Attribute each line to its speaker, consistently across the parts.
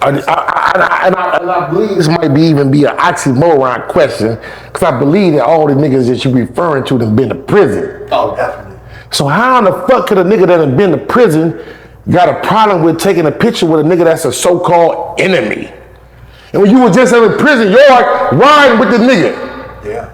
Speaker 1: I believe this might even be an oxymoron question, because I believe that all the niggas that you're referring to have been to prison.
Speaker 2: Oh, definitely.
Speaker 1: So how in the fuck could a nigga that have been to prison got a problem with taking a picture with a nigga that's a so-called enemy? And when you were just in prison yard riding with the nigga.
Speaker 2: Yeah.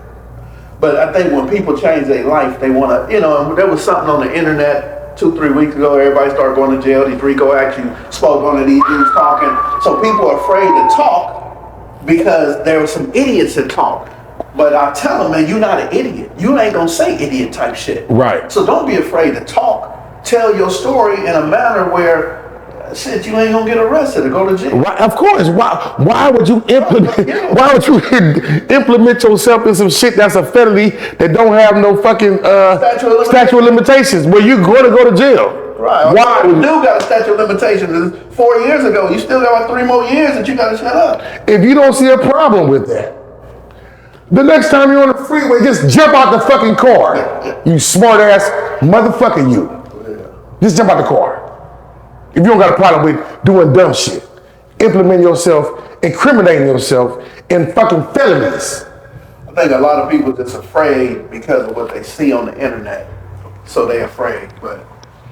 Speaker 2: But I think when people change their life, they want to, and there was something on the internet 2-3 weeks ago, everybody started going to jail. These RICO actually spoke on it, these dudes talking. So people are afraid to talk because there were some idiots that talk. But I tell them, man, you're not an idiot. You ain't gonna say idiot type shit.
Speaker 1: Right.
Speaker 2: So don't be afraid to talk. Tell your story in a manner where, shit, you ain't gonna get arrested or go to jail.
Speaker 1: Right, of course. Why would you implement? Why would you implement yourself in some shit that's a felony that don't have no fucking statute of limitations where you're going to go to jail?
Speaker 2: Right.
Speaker 1: Why?
Speaker 2: You do got a statute of limitations. 4 years ago, you still got like 3 more years that you got to shut up.
Speaker 1: If you don't see a problem with that, the next time you're on the freeway, just jump out the fucking car. You smart ass motherfucker, you. Just jump out the car. If you don't got a problem with doing dumb shit, implementing yourself, incriminating yourself in fucking felonies.
Speaker 2: I think a lot of people just afraid because of what they see on the internet. So they afraid. But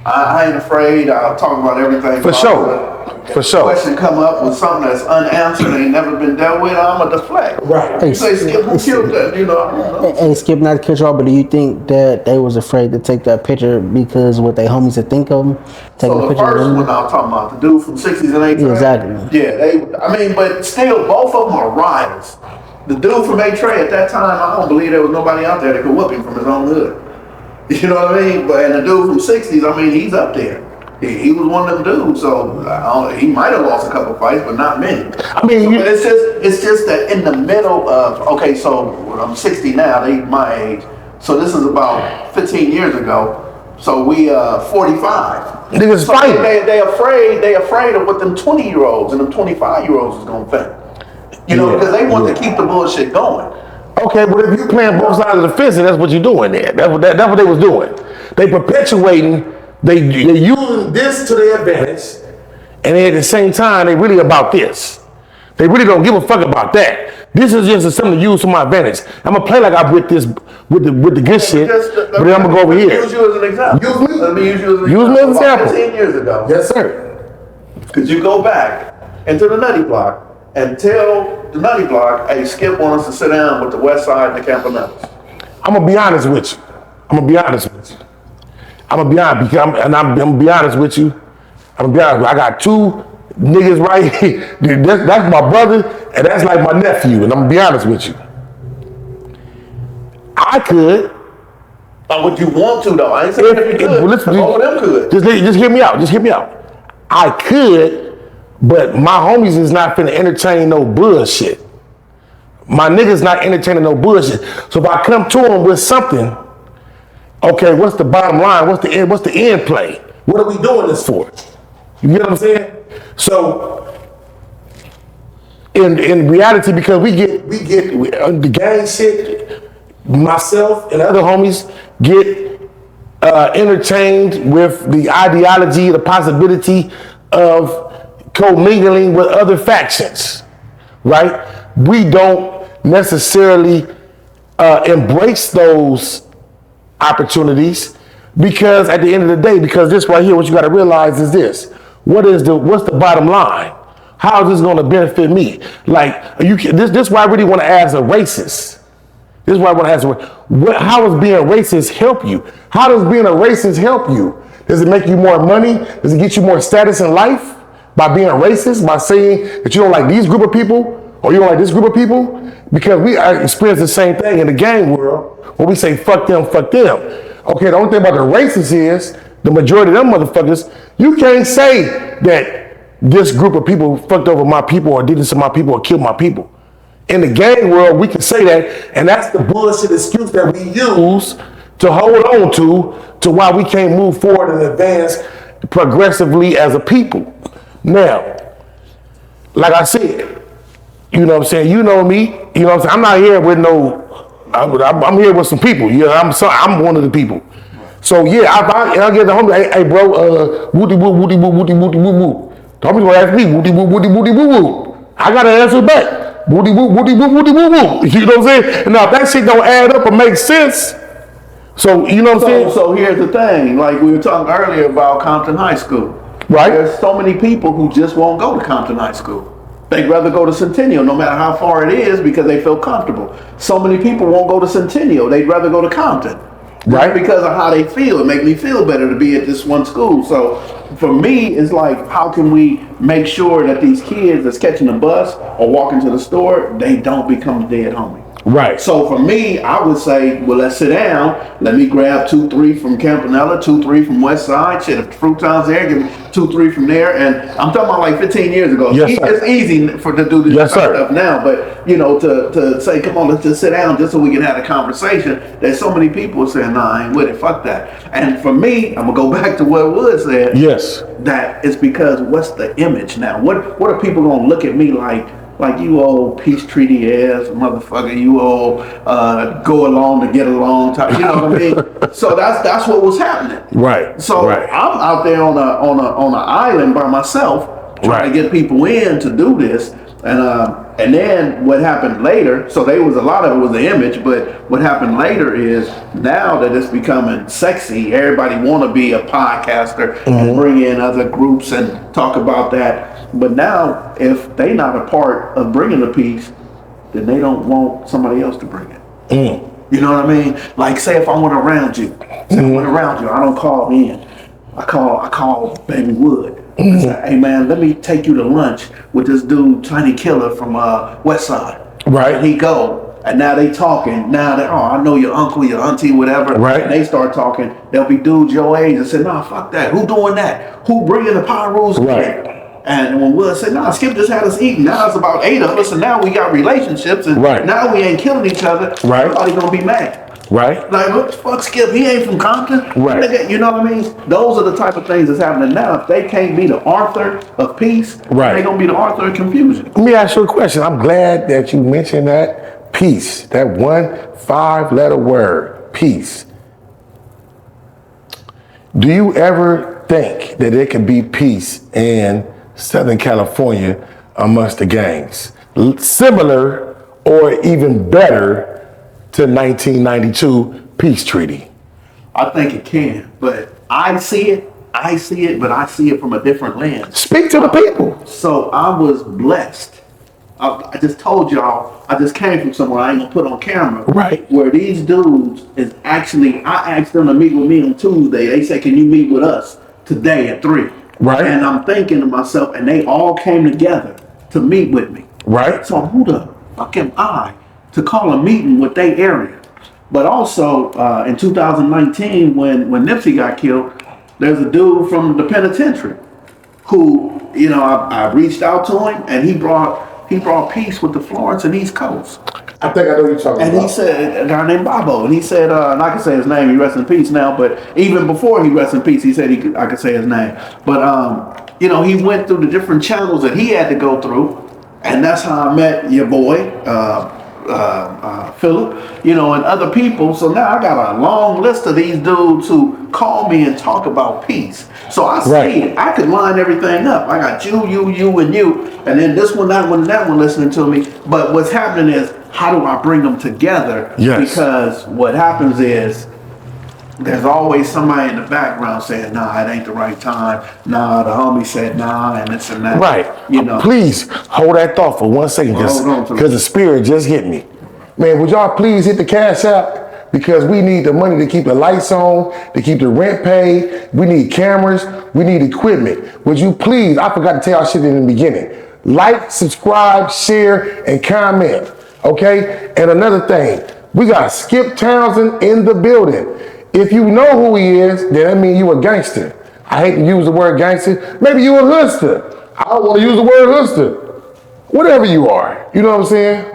Speaker 2: I ain't afraid. I'll talk about everything.
Speaker 1: For sure. For sure.
Speaker 2: Question come up with something that's unanswered, ain't never been dealt with, I'm a deflect.
Speaker 1: Right.
Speaker 2: You say Skip, who killed that? I don't know.
Speaker 3: Hey, Skip, not to cut you off, but do you think that they was afraid to take that picture because what they homies would think of them? Taking
Speaker 2: So the first one I'm talking about, the dude from 60s and 80s.
Speaker 3: Yeah, exactly.
Speaker 2: Yeah, but still, both of them are riders. The dude from A-Tray at that time, I don't believe there was nobody out there that could whoop him from his own hood. You know what I mean? But and the dude from 60s, he's up there. He was one of them dudes, so he might have lost a couple fights, but not many. But it's just that in the middle of, okay, so I'm 60 now, they my age, so this is about 15 years ago. So we 45.
Speaker 1: Niggas fighting.
Speaker 2: They afraid of what them 20-year-olds and them 25-year-olds is gonna think. Because they want to keep the bullshit going.
Speaker 1: Okay, but if you playing both sides of the fence, that's what you're doing there. That's what they was doing. They perpetuating. They using this to their advantage, and at the same time, they really about this. They really don't give a fuck about that. This is just something to use to my advantage. I'm gonna play like I'm with this with the good shit, but then I'm gonna go over here.
Speaker 2: Use you as an example.
Speaker 1: Use me.
Speaker 2: Let me use you as an example.
Speaker 1: Use me as an example.
Speaker 2: 15 years ago.
Speaker 1: Yes, sir.
Speaker 2: Could you go back into the Nutty Block and tell the Nutty Block, hey, Skip wants us to sit down with the West Side and the Campanelas?
Speaker 1: I'm gonna be honest with you. I'm gonna be honest with you. I'm gonna be honest with you. I got 2 niggas right here. That's my brother, and that's like my nephew. And I'm gonna be honest with you. I could.
Speaker 2: Would you want to though? I ain't saying if you could. All of them could.
Speaker 1: Just hear me out. Just hear me out. I could, but my homies is not finna entertain no bullshit. My niggas not entertaining no bullshit. So if I come to them with something, okay, what's the bottom line? What's the end play? What are we doing this for? You get what I'm saying? So in reality, because we get the gang shit, myself and other homies get entertained with the ideology, the possibility of commingling with other factions, right? We don't necessarily embrace those opportunities because at the end of the day, because this right here, what you got to realize is this: what's the bottom line? How is this going to benefit me? Like, this is why I really want to ask a racist. This is why I want to ask, how does being racist help you? How does being a racist help you? Does it make you more money? Does it get you more status in life by being racist? By saying that you don't like these group of people or you don't like this group of people? Because we experience the same thing in the gang world where we say, fuck them, fuck them. Okay, the only thing about the racists is the majority of them motherfuckers, you can't say that this group of people fucked over my people or did this to my people or killed my people. In the gang world, we can say that, and that's the bullshit excuse that we use to hold on to why we can't move forward and advance progressively as a people. Now, like I said, you know what I'm saying? You know me, you know what I'm saying? I'm not here with I'm here with some people. I'm one of the people. So yeah, I'll get the homie, hey bro, wooty woo, wooty woo, wooty wooty woo woo. Tommy's gonna ask me, woody woo, woody woody woo woo. I gotta answer back. Woody woo, woody woo, woody woo woo. You know what I'm saying? And now if that shit don't add up or make sense, so you know what I'm saying?
Speaker 2: So here's the thing, like we were talking earlier about Compton High School.
Speaker 1: Right.
Speaker 2: There's so many people who just won't go to Compton High School. They'd rather go to Centennial, no matter how far it is, because they feel comfortable. So many people won't go to Centennial. They'd rather go to Compton.
Speaker 1: Right.
Speaker 2: Because of how they feel. It makes me feel better to be at this one school. So for me, it's like, how can we make sure that these kids that's catching the bus or walking to the store, they don't become dead homie?
Speaker 1: Right.
Speaker 2: So for me, I would say, well, let's sit down. Let me grab 2-3 from Campanella, 2-3 from West Side. Shit, if Fruit Town's there, give me 2-3 from there. And I'm talking about like 15 years ago.
Speaker 1: Yes, sir.
Speaker 2: It's easy to do this kind of stuff now, but you know, to say, come on, let's just sit down just so we can have a conversation. There's so many people saying, nah, I ain't with it, fuck that. And for me, I'm gonna go back to what Wood said.
Speaker 1: Yes.
Speaker 2: That it's because what's the image now? What are people gonna look at me like you old peace treaty ass motherfucker, you old go along to get along type, you know what I mean? So that's what was happening.
Speaker 1: Right.
Speaker 2: So I'm out there on an island by myself trying to get people in to do this, and then what happened later? So a lot of it was the image, but what happened later is now that it's becoming sexy, everybody want to be a podcaster and bring in other groups and talk about that. But now, if they not a part of bringing the peace, then they don't want somebody else to bring it. You know what I mean? Like, say if I went around you, I don't call in. I call Baby Wood. I say, hey man, let me take you to lunch with this dude, Tiny Killer from West Side.
Speaker 1: Right.
Speaker 2: And he go. And now they talking. Now they, I know your uncle, your auntie, whatever.
Speaker 1: Right.
Speaker 2: And they start talking. There'll be dudes your age that say, nah, fuck that. Who doing that? Who bringing the power rules?
Speaker 1: Right.
Speaker 2: And when Will said, nah, Skip just had us eating. Now it's about 8 of us, and now we got relationships, and now we ain't killing each other.
Speaker 1: Right.
Speaker 2: Everybody gonna be mad.
Speaker 1: Right.
Speaker 2: Like, what the fuck, Skip? He ain't from Compton.
Speaker 1: Right.
Speaker 2: Nigga, you know what I mean? Those are the type of things that's happening now. If they can't be the Arthur of peace, they gonna be the Arthur of confusion.
Speaker 1: Let me ask you a question. I'm glad that you mentioned that peace, that 1 5-letter word, peace. Do you ever think that there could be peace in Southern California amongst the gangs, similar or even better to 1992 peace treaty?
Speaker 2: I think it can, but I see it, but I see it from a different lens.
Speaker 1: Speak to the people.
Speaker 2: So I was blessed. I just told y'all, I just came from somewhere I ain't gonna put on camera.
Speaker 1: Right.
Speaker 2: Where these dudes is actually, I asked them to meet with me on Tuesday. They said, can you meet with us today at 3?
Speaker 1: Right.
Speaker 2: And I'm thinking to myself, and they all came together to meet with me.
Speaker 1: Right.
Speaker 2: So who the fuck am I to call a meeting with their area? But also in 2019, when Nipsey got killed, there's a dude from the penitentiary who, you know, I reached out to him, and he brought peace with the Florence and East Coast.
Speaker 1: I think I know what you're talking about.
Speaker 2: And he said, a guy named Bobo, and he said, and I can say his name, he rests in peace now, but even before he rests in peace, he said I could say his name. But, you know, he went through the different channels that he had to go through, and that's how I met your boy, Philip, you know, and other people. So now I got a long list of these dudes who call me and talk about peace. So I see it. I could line everything up. I got you, and you, and then this one, that one, and that one listening to me. But what's happening is, how do I bring them together?
Speaker 1: Yes.
Speaker 2: Because what happens is, there's always somebody in the background saying, nah, it ain't the right time. Nah, the homie said nah, and this and that.
Speaker 1: Right.
Speaker 2: You know.
Speaker 1: Please hold that thought for 1 second, because the spirit just hit me. Man, would y'all please hit the Cash App? Because we need the money to keep the lights on, to keep the rent paid. We need cameras. We need equipment. Would you please, I forgot to tell y'all shit in the beginning. Like, subscribe, share, and comment. Okay? And another thing, we got Skip Townsend in the building. If you know who he is, then that means you a gangster. I hate to use the word gangster. Maybe you a hoodster. I don't want to use the word hoodster. Whatever you are, you know what I'm saying?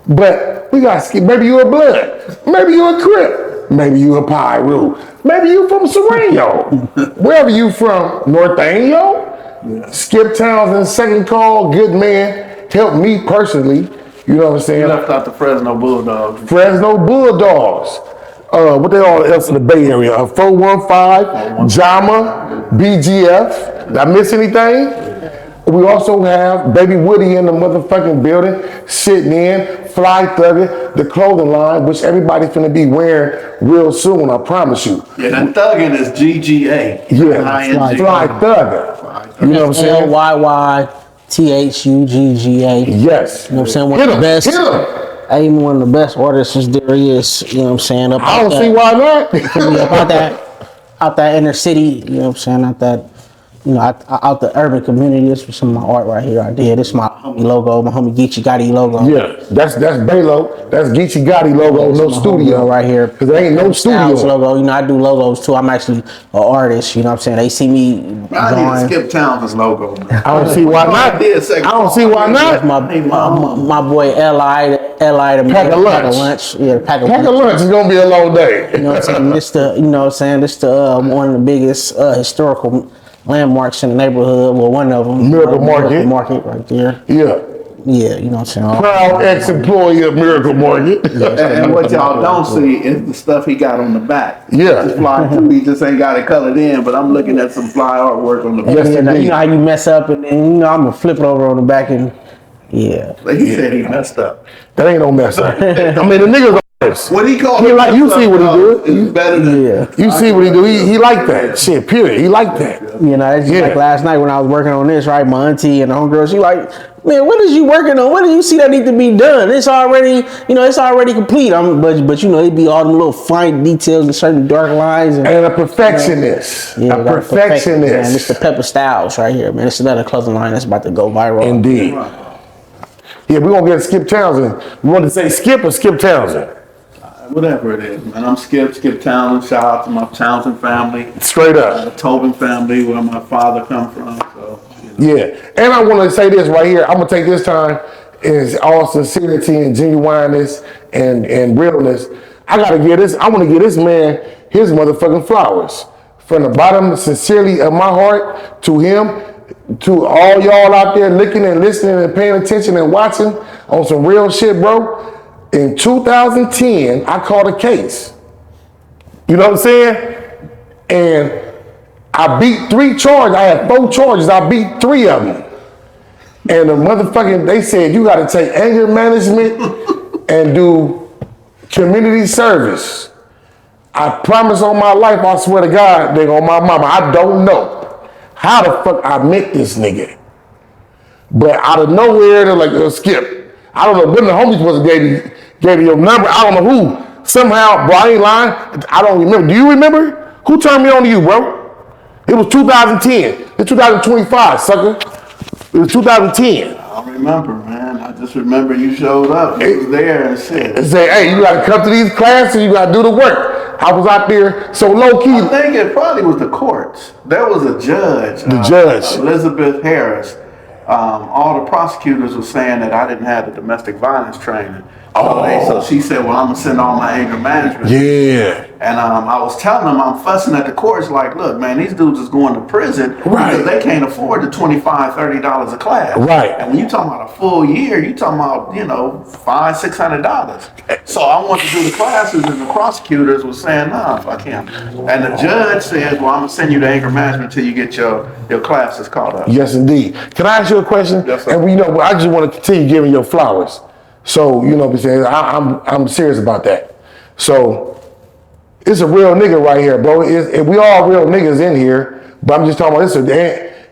Speaker 1: But we got Skip. Maybe you a blood. Maybe you a Crip. Maybe you a Pyru. Maybe you from Sereno. Wherever you from, Northania. Skip Townsend, second call, good man. Helped me personally. You know what I'm saying?
Speaker 2: You left out the Fresno Bulldogs.
Speaker 1: Fresno Bulldogs. What they all else in the Bay Area? 415, JAMA, BGF. Did I miss anything? We also have Baby Woody in the motherfucking building, sitting in, Fly Thuggin', the clothing line, which everybody's finna be wearing real soon, I promise you.
Speaker 2: Yeah, that thuggin' is GGA.
Speaker 1: Yeah, Fly Thuggin'. You know what I'm saying?
Speaker 3: LYYTHUGGA.
Speaker 1: Yes.
Speaker 3: You know what I'm saying? One
Speaker 1: Hit
Speaker 3: of the
Speaker 1: him.
Speaker 3: best.
Speaker 1: Hit him.
Speaker 3: I'm one of the best artists there is. You know what I'm saying? Up
Speaker 1: I don't see why not.
Speaker 3: out that inner city. You know what I'm saying? Out that. Out the urban community. This was some of my art right here. I did. This is my homie logo, my homie Geechee Gotti logo.
Speaker 1: Yeah, that's Balo. That's Geechee Gotti logo, no studio
Speaker 3: right here.
Speaker 1: Because there ain't no studio.
Speaker 3: Logo. I do logos too. I'm actually an artist. You know what I'm saying? They see me.
Speaker 2: I need to Skip Townsend's logo. Man.
Speaker 1: I don't see why not. I don't see why not.
Speaker 3: My boy Li to
Speaker 1: pack of lunch.
Speaker 3: Yeah, pack of
Speaker 1: lunch is gonna be a long day.
Speaker 3: You know what I'm saying? This one of the biggest historical landmarks in the neighborhood. Well, one of them.
Speaker 1: Miracle
Speaker 3: Market right there.
Speaker 1: Yeah.
Speaker 3: Yeah, you know what I'm saying?
Speaker 1: Proud ex-employee of Miracle Market.
Speaker 2: And what y'all don't see is the stuff he got on the back.
Speaker 1: Yeah.
Speaker 2: It's fly too. He just ain't got it colored in, but I'm looking at some fly artwork on the back.
Speaker 3: You know how you mess up and then, I'm going to flip it over on the back and, yeah.
Speaker 2: Like he said he messed up.
Speaker 1: That ain't no mess up. I mean, the nigga's
Speaker 2: what he called
Speaker 1: it, you see what he do.
Speaker 2: It's better than
Speaker 1: you see what he do. He like that shit. Period. He like that.
Speaker 3: You know, it's just like last night when I was working on this. Right, my auntie and the homegirl. She like, man, what is you working on? What do you see that need to be done? It's already, it's already complete. But it be all them little fine details and certain dark lines and
Speaker 1: a perfectionist. A perfectionist.
Speaker 3: Man, it's the Pepper Styles right here, man. It's another clothing line that's about to go viral.
Speaker 1: Indeed. Yeah, we're gonna get Skip Townsend. You want to say Skip or Skip Townsend?
Speaker 2: Whatever it is, man. I'm Skip Townsend. Shout out to my Townsend family.
Speaker 1: Straight up.
Speaker 2: The Tobin family, where my father come from. So,
Speaker 1: Yeah, and I want to say this right here. I'm gonna take this time in all sincerity and genuineness and realness. I want to give this man his motherfucking flowers from the bottom, sincerely of my heart, to him, to all y'all out there looking and listening and paying attention and watching on some real shit, bro. In 2010, I caught a case. You know what I'm saying? And I beat 3 charges. I had 4 charges. I beat 3 of them. And the motherfucking, they said, you got to take anger management and do community service. I promise on my life, I swear to God, they on my mama, I don't know how the fuck I met this nigga. But out of nowhere, they're like, Skip. I don't know when the homies was gave you your number. I don't know who. Somehow, bro, I ain't lying. I don't remember. Do you remember? Who turned me on to you, bro? It was 2010. It's 2025, sucker. It was 2010.
Speaker 2: I don't remember, man. I just remember you showed up. You was there and shit.
Speaker 1: And say, hey, you got to come to these classes. You got to do the work. I was out there so low key.
Speaker 2: I think it probably was the courts. There was a judge.
Speaker 1: The judge.
Speaker 2: Elizabeth Harris. All the prosecutors were saying that I didn't have the domestic violence training. So she said, well, I'm going to send all my anger management.
Speaker 1: Yeah.
Speaker 2: And I was telling them, I'm fussing at the courts like, look, man, these dudes is going to prison because they can't afford the $25, $30 a class.
Speaker 1: Right.
Speaker 2: And when you talking about a full year, you talking about, $500, $600. So I wanted to do the classes, and the prosecutors were saying, nah, I can't. And the judge says, well, I'm going to send you to anger management until you get your classes caught up.
Speaker 1: Yes, indeed. Can I ask you a question?
Speaker 2: Yes, sir.
Speaker 1: And I just want to continue giving your flowers. So, I'm serious about that. So, it's a real nigga right here, bro. We all real niggas in here, but I'm just talking about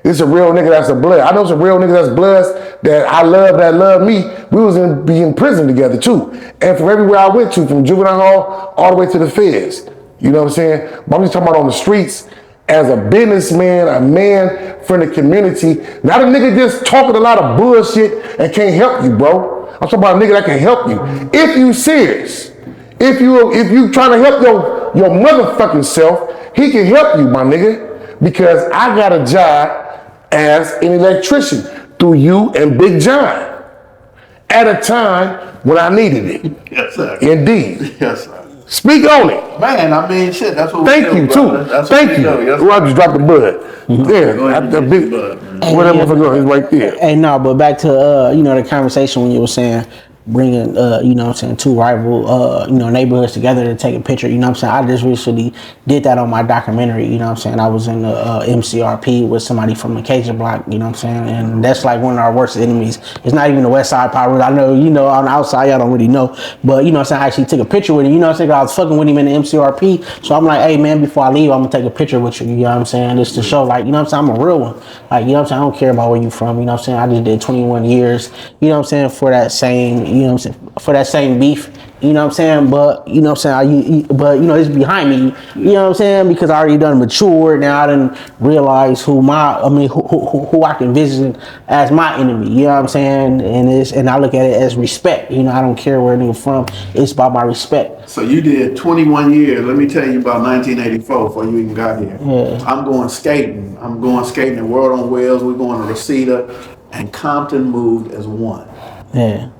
Speaker 1: this a real nigga that's a blood. I know some real niggas that's bloods that I love, that love me. We was in prison together too. And from everywhere I went to, from juvenile hall all the way to the feds. You know what I'm saying? But I'm just talking about on the streets as a businessman, a man from the community. Not a nigga just talking a lot of bullshit and can't help you, bro. I'm talking about a nigga that can help you. If you serious, if you trying to help your motherfucking self, he can help you, my nigga. Because I got a job as an electrician through you and Big John at a time when I needed it.
Speaker 2: Yes, sir.
Speaker 1: Indeed.
Speaker 2: Yes, sir.
Speaker 1: Speak on it.
Speaker 2: Man, I mean, shit, that's what
Speaker 1: Thank you, too. Thank you. Well, I just dropped the bud. Yeah, the big, whatever motherfucker is right there.
Speaker 3: Hey, no, but back to, the conversation when you were saying, bringing, you know what I'm saying, two rival, you know, neighborhoods together to take a picture. You know what I'm saying? I just recently did that on my documentary. You know what I'm saying? I was in the MCRP with somebody from the Cajun block. You know what I'm saying? And that's like one of our worst enemies. It's not even the West Side Power. I know, you know, on the outside y'all don't really know, but you know what I'm saying? I actually took a picture with him. You know what I'm saying? I was fucking with him in the MCRP. So I'm like, hey man, before I leave, I'm gonna take a picture with you. You know what I'm saying? Just to show, like, you know what I'm saying? I'm a real one. Like, you know what I'm saying? I don't care about where you from. You know what I'm saying? I just did 21 years. You know what I'm saying? For that same, you know what I'm saying? For that same beef. You know what I'm saying? But, you know what I'm saying? But, you know, it's behind me. You know what I'm saying? Because I already done matured. Now I done realized who I can visit as my enemy. You know what I'm saying? And I look at it as respect. You know, I don't care where a nigga from. It's about my respect.
Speaker 2: So you did 21 years. Let me tell you about 1984 before you even got here.
Speaker 3: Yeah.
Speaker 2: I'm going skating at World on Wheels. We're going to Reseda, and Compton moved as one.
Speaker 3: Yeah.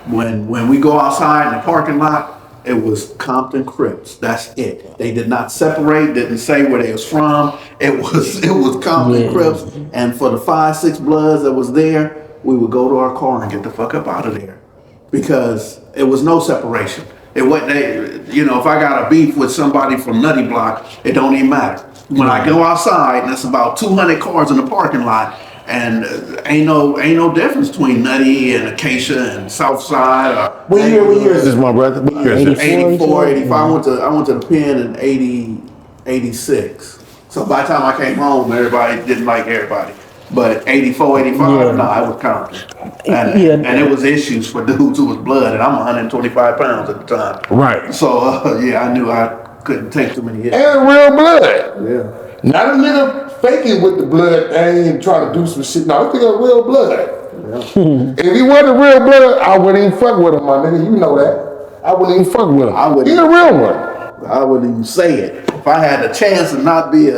Speaker 2: When we go outside in the parking lot, it was Compton Crips. That's it. They did not separate, didn't say where they was from. It was Compton Crips. And for the 5-6 Bloods that was there, we would go to our car and get the fuck up out of there. Because it was no separation. It wasn't, you know, if I got a beef with somebody from Nutty Block, it don't even matter. When I go outside and it's about 200 cars in the parking lot, and ain't no difference between Nutty and Acacia and Southside.
Speaker 1: What year is this, my brother? What year is this?
Speaker 2: 84, 85. I went to the pen in 86. So by the time I came home, everybody didn't like everybody. But 84, 85, I was Compton. And it was issues for dudes who was blood, and I'm 125 pounds at the time.
Speaker 1: Right.
Speaker 2: So, I knew I couldn't take too many hits.
Speaker 1: And real blood.
Speaker 2: Yeah.
Speaker 1: Not a nigga faking with the blood and trying to do some shit. No, I think of real blood. Yeah. If he wasn't real blood, I wouldn't even fuck with him, my nigga. You know that. I wouldn't even fuck with him. He's a real one.
Speaker 2: I wouldn't even say it. If I had a chance to not be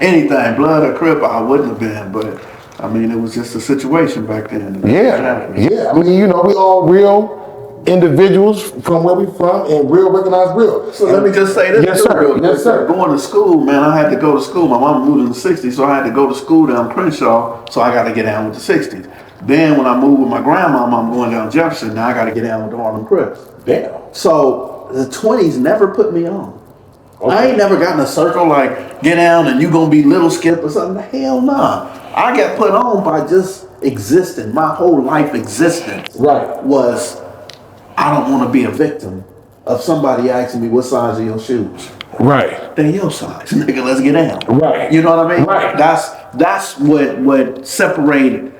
Speaker 2: anything, blood or crip, I wouldn't have been. But I mean, it was just a situation back then.
Speaker 1: Yeah. I mean, you know, we all real individuals from where we from and real recognize real.
Speaker 2: So let me just say this.
Speaker 1: Yes, sir. Yes, sir.
Speaker 2: Going to school, man, I had to go to school. My mom moved in the 60s, so I had to go to school down Crenshaw, so I got to get down with the 60s. Then when I moved with my grandma, I'm going down Jefferson, now I got to get down with the Harlem Crips.
Speaker 1: Damn.
Speaker 2: So the 20s never put me on. Okay. I ain't never gotten a circle like, get down and you going to be Little Skip or something. Hell nah. I got put on by just existing. My whole life existence was, I don't want to be a victim of somebody asking me what size are your shoes.
Speaker 1: Right.
Speaker 2: They're your size, nigga. Let's get down.
Speaker 1: Right.
Speaker 2: You know what I mean?
Speaker 1: Right.
Speaker 2: That's what separated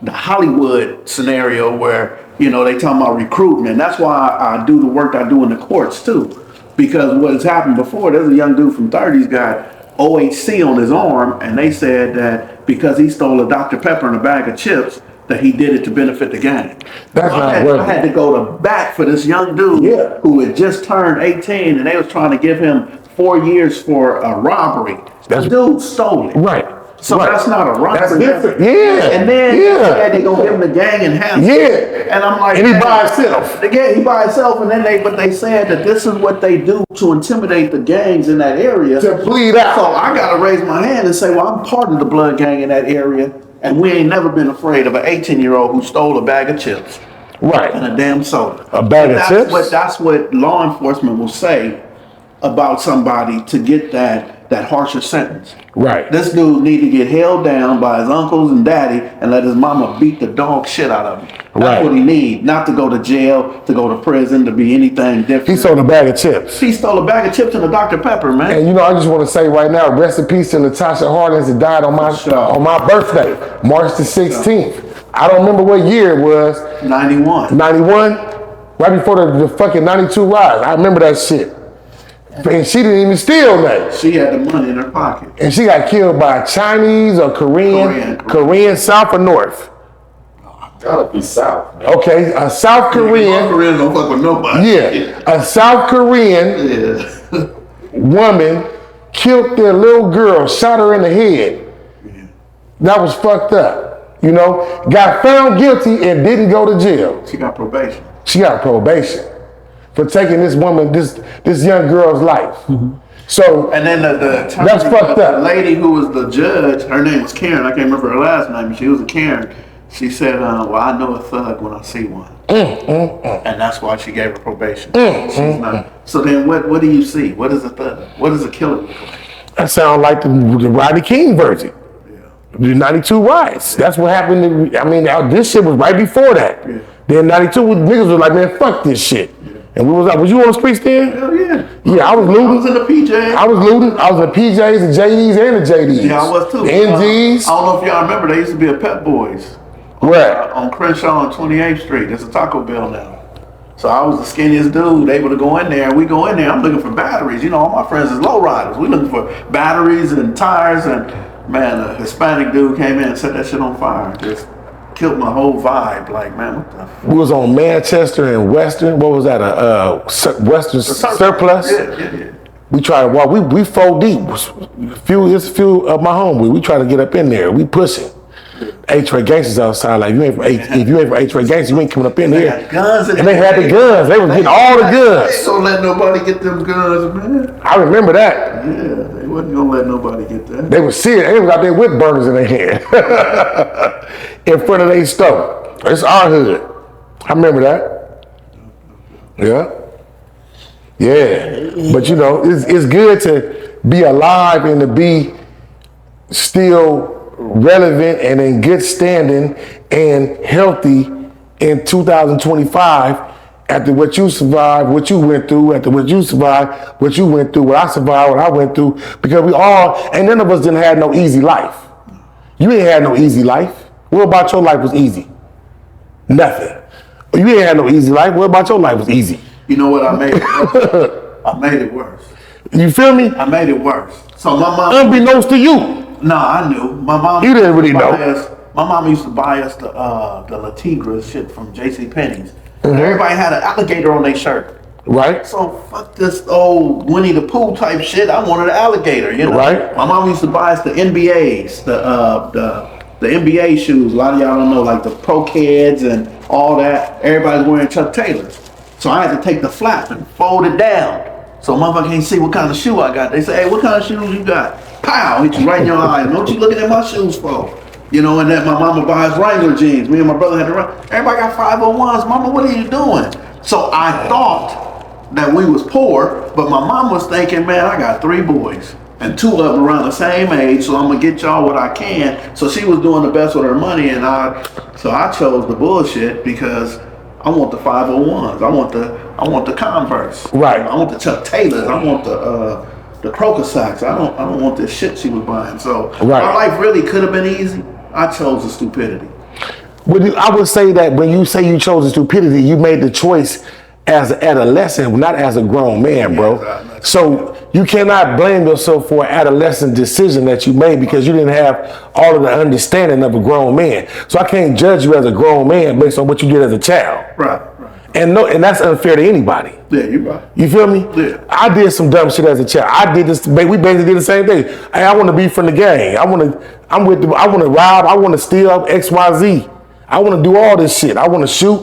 Speaker 2: the Hollywood scenario where, you know, they talking about recruitment. That's why I do the work I do in the courts too, because what has happened before. There's a young dude from 30s got OHC on his arm, and they said that because he stole a Dr. Pepper and a bag of chips, that he did it to benefit the gang.
Speaker 1: That's not worth it.
Speaker 2: I had to go to bat for this young dude who had just turned 18, and they was trying to give him 4 years for a robbery. The dude stole it.
Speaker 1: Right.
Speaker 2: So that's not a robbery.
Speaker 1: That's different. Yeah.
Speaker 2: And then they gonna give him the gang enhancement.
Speaker 1: Yeah.
Speaker 2: And I'm like,
Speaker 1: and he by himself.
Speaker 2: Yeah, he by himself. And then they said that this is what they do to intimidate the gangs in that area.
Speaker 1: To plead out.
Speaker 2: So I gotta raise my hand and say, well, I'm part of the blood gang in that area. And we ain't never been afraid of an 18-year-old who stole a bag of chips.
Speaker 1: Right.
Speaker 2: And a damn soda.
Speaker 1: A bag of chips?
Speaker 2: That's what law enforcement will say about somebody to get that harsher sentence.
Speaker 1: Right.
Speaker 2: This dude need to get held down by his uncles and daddy and let his mama beat the dog shit out of him. That's what he need. Not to go to jail, to go to prison, to be anything different.
Speaker 1: He stole a bag of chips.
Speaker 2: He stole a bag of chips and a Dr. Pepper, man.
Speaker 1: And you know, I just want to say right now, rest in peace to Natasha Hardins that died on my birthday, March the 16th. I don't remember what year it was.
Speaker 2: 91.
Speaker 1: 91? Right before the fucking 92 rise. I remember that shit. And she didn't even steal nothing.
Speaker 2: She had the money in her pocket.
Speaker 1: And she got killed by a Chinese or Korean, South or North?
Speaker 4: Gotta be South. Man.
Speaker 1: Okay, a South Korean.
Speaker 2: North Koreans don't fuck with nobody.
Speaker 1: Yeah, a South Korean woman killed their little girl, shot her in the head. Yeah. That was fucked up. You know, got found guilty and didn't go to jail.
Speaker 2: She got probation.
Speaker 1: She got probation for taking this woman, this young girl's life. Mm-hmm. So
Speaker 2: and then
Speaker 1: that's fucked up.
Speaker 2: The lady who was the judge, her name was Karen. I can't remember her last name. She was a Karen. She said, well, I know a thug when I see one. And that's why she gave her probation. She's not. So then what do you see? What is a thug? What is a killer look like?
Speaker 1: That sounds like the Rodney King version. The 92 riots. That's what happened. This shit was right before that.
Speaker 2: Yeah.
Speaker 1: Then 92 niggas was like, man, fuck this shit. Yeah. And we was like, was you on the streets then?
Speaker 2: Hell yeah.
Speaker 1: Yeah, I was looting.
Speaker 2: I was in the PJs.
Speaker 1: I was looting. I was in the PJs, the JDs, and the JDs.
Speaker 2: Yeah, I was too.
Speaker 1: The NGs.
Speaker 2: I don't know if y'all remember, there used to be a Pep Boys.
Speaker 1: Where?
Speaker 2: On Crenshaw on 28th Street. There's a Taco Bell now. So I was the skinniest dude, able to go in there. We go in there, I'm looking for batteries. You know, all my friends is low riders. We looking for batteries and tires. And man, a Hispanic dude came in and set that shit on fire. Just killed my whole vibe. Like, man, what the fuck?
Speaker 1: We was on Manchester and Western. What was that? Western Surplus.
Speaker 2: Yeah.
Speaker 1: We tried to walk. We 4 deep. Here's a few of my homies. We try to get up in there. We pushing. H-Ray gangsters outside. Like, if you ain't from H-Ray gangsters, you ain't coming up in
Speaker 2: They
Speaker 1: here.
Speaker 2: had guns
Speaker 1: And they had the guns. They was getting all the
Speaker 2: They
Speaker 1: guns.
Speaker 2: ain't gonna let nobody get them guns, man.
Speaker 1: I remember that.
Speaker 2: Yeah, they wasn't gonna let nobody get that.
Speaker 1: They was serious. They was out there with burners in their hand. In front of their stove. It's our hood. I remember that. Yeah. Yeah. But you know, it's good to be alive and to be still relevant and in good standing and healthy in 2025 after what you survived, what you went through, after what you survived, what you went through, what I survived, what I went through, because none of us didn't have no easy life. You ain't had no easy life. What about your life was easy? Nothing. You ain't had no easy life. What about your life was easy?
Speaker 2: You know what? I made it worse. I made it worse.
Speaker 1: You feel me?
Speaker 2: I made it worse. So my mom.
Speaker 1: Unbeknownst to you.
Speaker 2: No, I knew. My mom.
Speaker 1: You didn't really know.
Speaker 2: My mom used to buy us the La Tigra shit from J.C. Penney's. Everybody had an alligator on their shirt.
Speaker 1: Right.
Speaker 2: So fuck this old Winnie the Pooh type shit. I wanted an alligator, you know.
Speaker 1: Right.
Speaker 2: My mom used to buy us the NBAs, the NBA shoes. A lot of y'all don't know, like the Pro Kids and all that. Everybody's wearing Chuck Taylors. So I had to take the flap and fold it down. So motherfucker can't see what kind of shoe I got. They say, hey, what kind of shoes you got? Pow, hit you right in your eye. Don't you looking at my shoes for? You know, and then my mama buys Wrangler jeans. Me and my brother had to run. Everybody got 501s. Mama, what are you doing? So I thought that we was poor, but my mom was thinking, man, I got 3 boys. And 2 of them around the same age, so I'm gonna get y'all what I can. So she was doing the best with her money, and I chose the bullshit because I want the 501s. I want the Converse.
Speaker 1: Right.
Speaker 2: I want the Chuck Taylors. I want the Crocker socks. I don't want this shit she was buying. So
Speaker 1: right.
Speaker 2: My life really could have been easy. I chose the stupidity.
Speaker 1: I would say that when you say you chose the stupidity, you made the choice as an adolescent, not as a grown man, bro. So you cannot blame yourself for an adolescent decision that you made because you didn't have all of the understanding of a grown man. So I can't judge you as a grown man based on what you did as a child.
Speaker 2: Right.
Speaker 1: And that's unfair to anybody.
Speaker 2: Yeah, you're right.
Speaker 1: You feel me?
Speaker 2: Yeah. I
Speaker 1: did some dumb shit as a child. I did this. We basically did the same thing. Hey, I want to be from the gang. I want to rob. I want to steal XYZ. I want to do all this shit. I want to shoot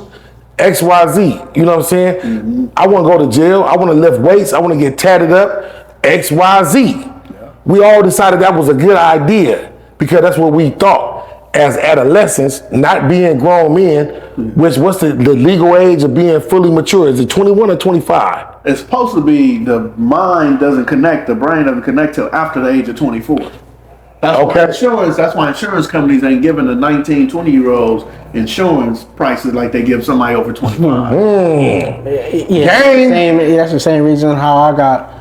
Speaker 1: XYZ. You know what I'm saying? Mm-hmm. I want to go to jail. I want to lift weights. I want to get tatted up. XYZ. Yeah. We all decided that was a good idea because that's what we thought as adolescents, not being grown men. What's the legal age of being fully mature? Is it 21 or 25?
Speaker 2: It's supposed to be the mind doesn't connect, the brain doesn't connect till after the age of 24. That's why insurance companies ain't giving the 19, 20-year-olds insurance prices like they give somebody over 25.
Speaker 3: That's the same reason how I got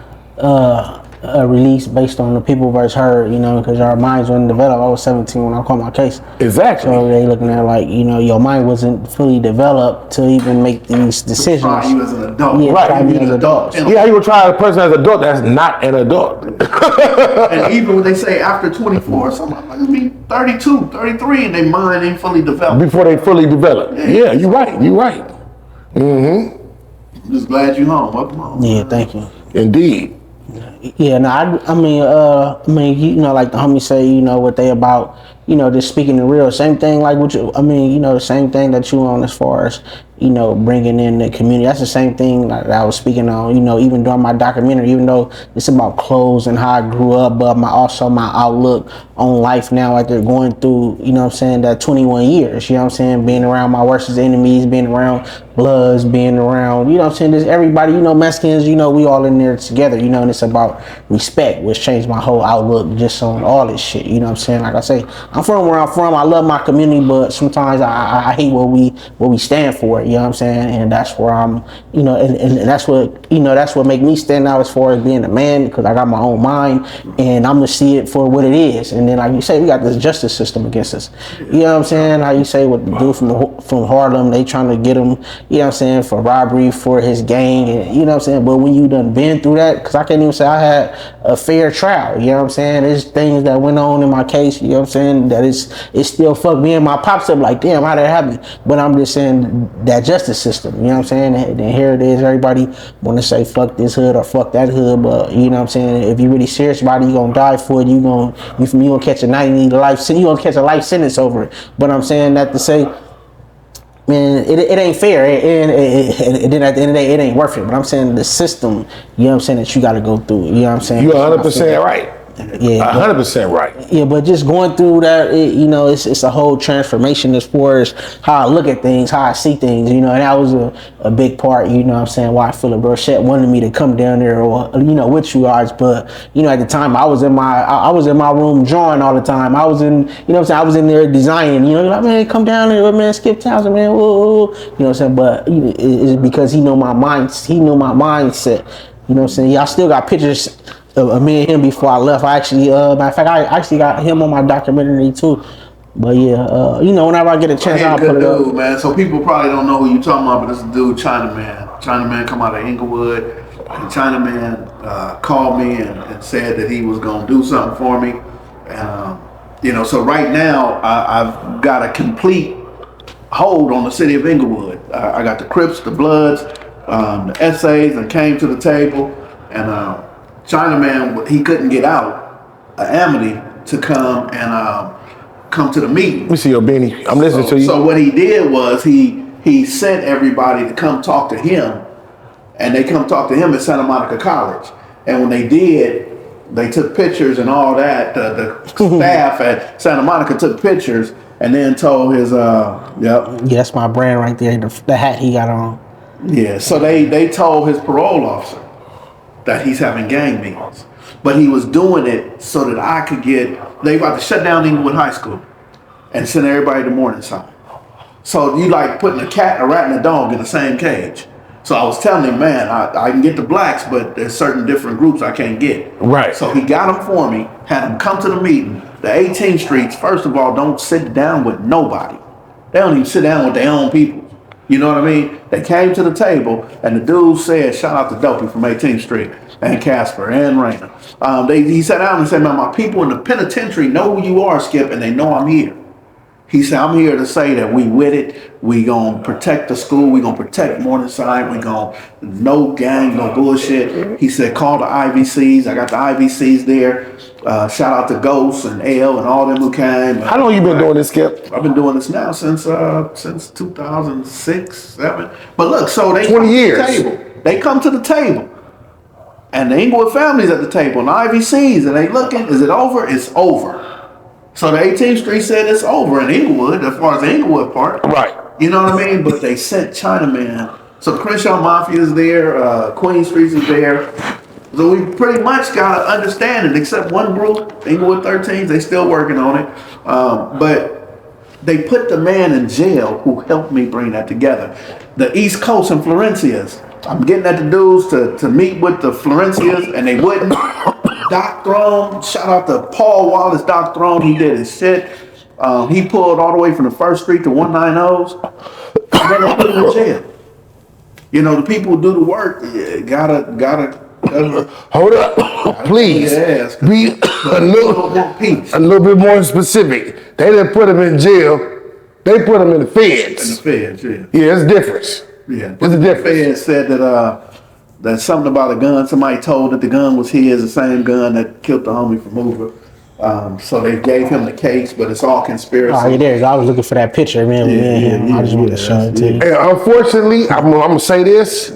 Speaker 3: released based on the people versus her, you know, because our minds weren't developed. I was 17 when I caught my case.
Speaker 1: Exactly.
Speaker 3: So they looking at like, you know, your mind wasn't fully developed to even make these decisions.
Speaker 2: Try you as an adult.
Speaker 3: Yeah,
Speaker 1: right.
Speaker 3: Try you as an adult.
Speaker 1: Yeah, you would try a person as an adult that's not an adult.
Speaker 2: And even when they say after 24, somebody might be 32, 33, and their mind ain't fully developed.
Speaker 1: Before they fully develop. Yeah, you're right. Mm-hmm.
Speaker 2: I'm just glad you're home. Welcome home.
Speaker 3: Yeah, thank you.
Speaker 1: Indeed.
Speaker 3: Yeah, no, I mean, you know, like the homies say, you know, what they about, just speaking the real, same thing like what you, the same thing that you on as far as, bringing in the community. That's the same thing that I was speaking on, even during my documentary, even though it's about clothes and how I grew up, but also my outlook on life now after going through, that 21 years, being around my worst enemies, being around Bloods, being around, just everybody, Mexicans, we all in there together, and it's about respect, which changed my whole outlook just on all this shit, Like I say, I'm from where I'm from. I love my community, but sometimes I hate what we stand for, and that's where I'm, and that's what make me stand out as far as being a man, because I got my own mind, and I'm gonna see it for what it is. And then, like you say, we got this justice system against us. How you say what the dude from Harlem, they trying to get him, for robbery for his gang, and but when you done been through that, because I can't even say I had a fair trial, there's things that went on in my case, that it still fucked me and my pops up like, damn, how did that happen? But I'm just saying that justice system, and here it is, everybody want to say fuck this hood or fuck that hood, but if you really serious about it, you gonna die for it, you gonna catch a 90 life, you gonna catch a life sentence over it. But I'm saying that to say, man, it ain't fair, and then at the end of the day, it ain't worth it. But I'm saying the system, that you got to go through. You're
Speaker 1: 100% right.
Speaker 3: Yeah,
Speaker 1: 100% right.
Speaker 3: Yeah, but just going through that, it's a whole transformation as far as how I look at things, how I see things, and that was a big part, why Philip Burchett wanted me to come down there, or with you guys. But at the time, I was in my room drawing all the time. I was in, I was in there designing. Like, man, come down there, man, Skip Townsend, man, whoa. But it's because he knew my mindset. I still got pictures of me and him before I left. I actually, matter of fact, I actually got him on my documentary too. But yeah, whenever I get a chance, I'll put it up.
Speaker 2: Man. So people probably don't know who you're talking about, but this dude, Chinaman. Chinaman come out of Inglewood. And Chinaman called me and said that he was gonna do something for me. And so right now I've got a complete hold on the city of Inglewood. I got the Crips, the Bloods, the essays, and came to the table. And Chinaman, he couldn't get out Amity to come to the meeting.
Speaker 1: Let me see your beanie. I'm listening to you.
Speaker 2: So what he did was he sent everybody to come talk to him, and they come talk to him at Santa Monica College. And when they did, they took pictures and all that. The staff at Santa Monica took pictures and then told his
Speaker 3: Yeah, that's my brand right there. The hat he got on.
Speaker 2: Yeah. So they told his parole officer that he's having gang meetings, but he was doing it so that I could they about to shut down Inglewood High School and send everybody to Morningside. So you like putting a cat, a rat, and a dog in the same cage. So I was telling him, man, I can get the blacks, but there's certain different groups I can't get.
Speaker 1: Right.
Speaker 2: So he got them for me, had them come to the meeting. The 18th Streets, first of all, don't sit down with nobody. They don't even sit down with their own people. You know what I mean? They came to the table, and the dude said, shout out to Dopey from 18th Street, and Casper, and Raina. He sat down and said, man, my people in the penitentiary know who you are, Skip, and they know I'm here. He said, I'm here to say that we with it. We gonna protect the school. We gonna protect Morningside. We gonna, no gang, no bullshit. He said, call the IVCs. I got the IVCs there. Shout out to Ghost and L and all them who came.
Speaker 1: How long you been doing this, Skip?
Speaker 2: I've been doing this now since 2006, 7. But look, so they
Speaker 1: 20 years.
Speaker 2: To the table. They come to the table. And the Inglewood family's at the table, and the IVCs, and they looking, is it over? It's over. So the 18th Street said it's over in Inglewood, as far as the Inglewood part.
Speaker 1: Right.
Speaker 2: You know what I mean? But they sent Chinaman. So Crenshaw Mafia is there, Queen Street is there. So we pretty much got to understand it, except one group, Inglewood 13s, they still working on it. But they put the man in jail who helped me bring that together. The East Coast and Florencias. I'm getting at the dudes to meet with the Florencias, and they wouldn't. Doc Throne, shout out to Paul Wallace, Doc Throne, he did his shit. He pulled all the way from the 1st Street to 190s, and then they put him in jail. You know, the people who do the work, gotta
Speaker 1: hold up, please.
Speaker 2: Yes,
Speaker 1: Be a little bit more specific. They didn't put him in jail. They put him in the feds.
Speaker 2: In the feds, yeah.
Speaker 1: Yeah, it's a difference.
Speaker 2: Yeah,
Speaker 1: it's a difference.
Speaker 2: The feds said that something about a gun. Somebody told that the gun was his, the same gun that killed the homie from Hoover. So they gave him the case, but it's all conspiracy.
Speaker 3: Oh, there you go. I was looking for that picture, man. I just wanted to show it to you.
Speaker 1: And unfortunately, I'm gonna say this.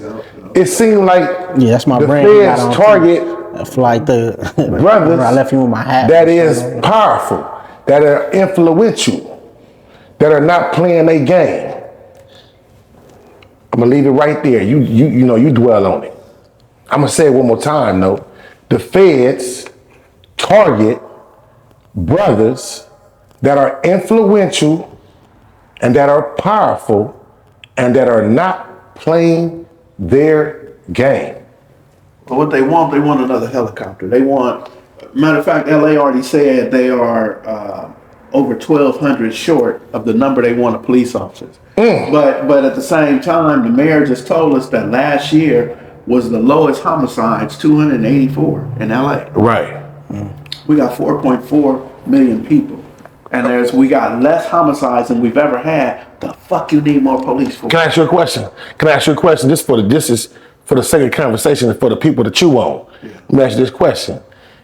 Speaker 1: It seemed like
Speaker 3: That's my
Speaker 1: the
Speaker 3: brand.
Speaker 1: feds target
Speaker 3: like the
Speaker 1: brothers
Speaker 3: I left you with my hat.
Speaker 1: that is powerful, that are influential, that are not playing their game. I'm gonna leave it right there. You dwell on it. I'm gonna say it one more time though. The feds target brothers that are influential and that are powerful and that are not playing their game.
Speaker 2: But what they want another helicopter. They want, matter of fact, LA already said they are over 1,200 short of the number they want of police officers. But at the same time, the mayor just told us that last year was the lowest homicides, 284 in LA.
Speaker 1: Right.
Speaker 2: We got 4.4 million people. And we got less homicides than we've ever had. The fuck you need more police for?
Speaker 1: Can I ask you a question? This is for the sake of conversation and for the people to chew on.
Speaker 2: Yeah.
Speaker 1: Let me ask you this question.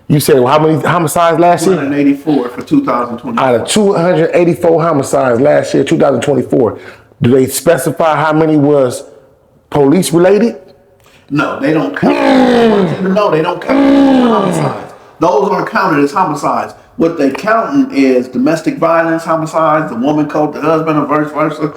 Speaker 1: You said, well, how many homicides last year?
Speaker 2: 284 for 2024.
Speaker 1: Out of 284 homicides last year, 2024, do they specify how many was police related?
Speaker 2: No, they don't count. I want you to know they don't count homicides. Those aren't counted as homicides. What they counting is domestic violence homicides, the woman killed the husband, or vice versa,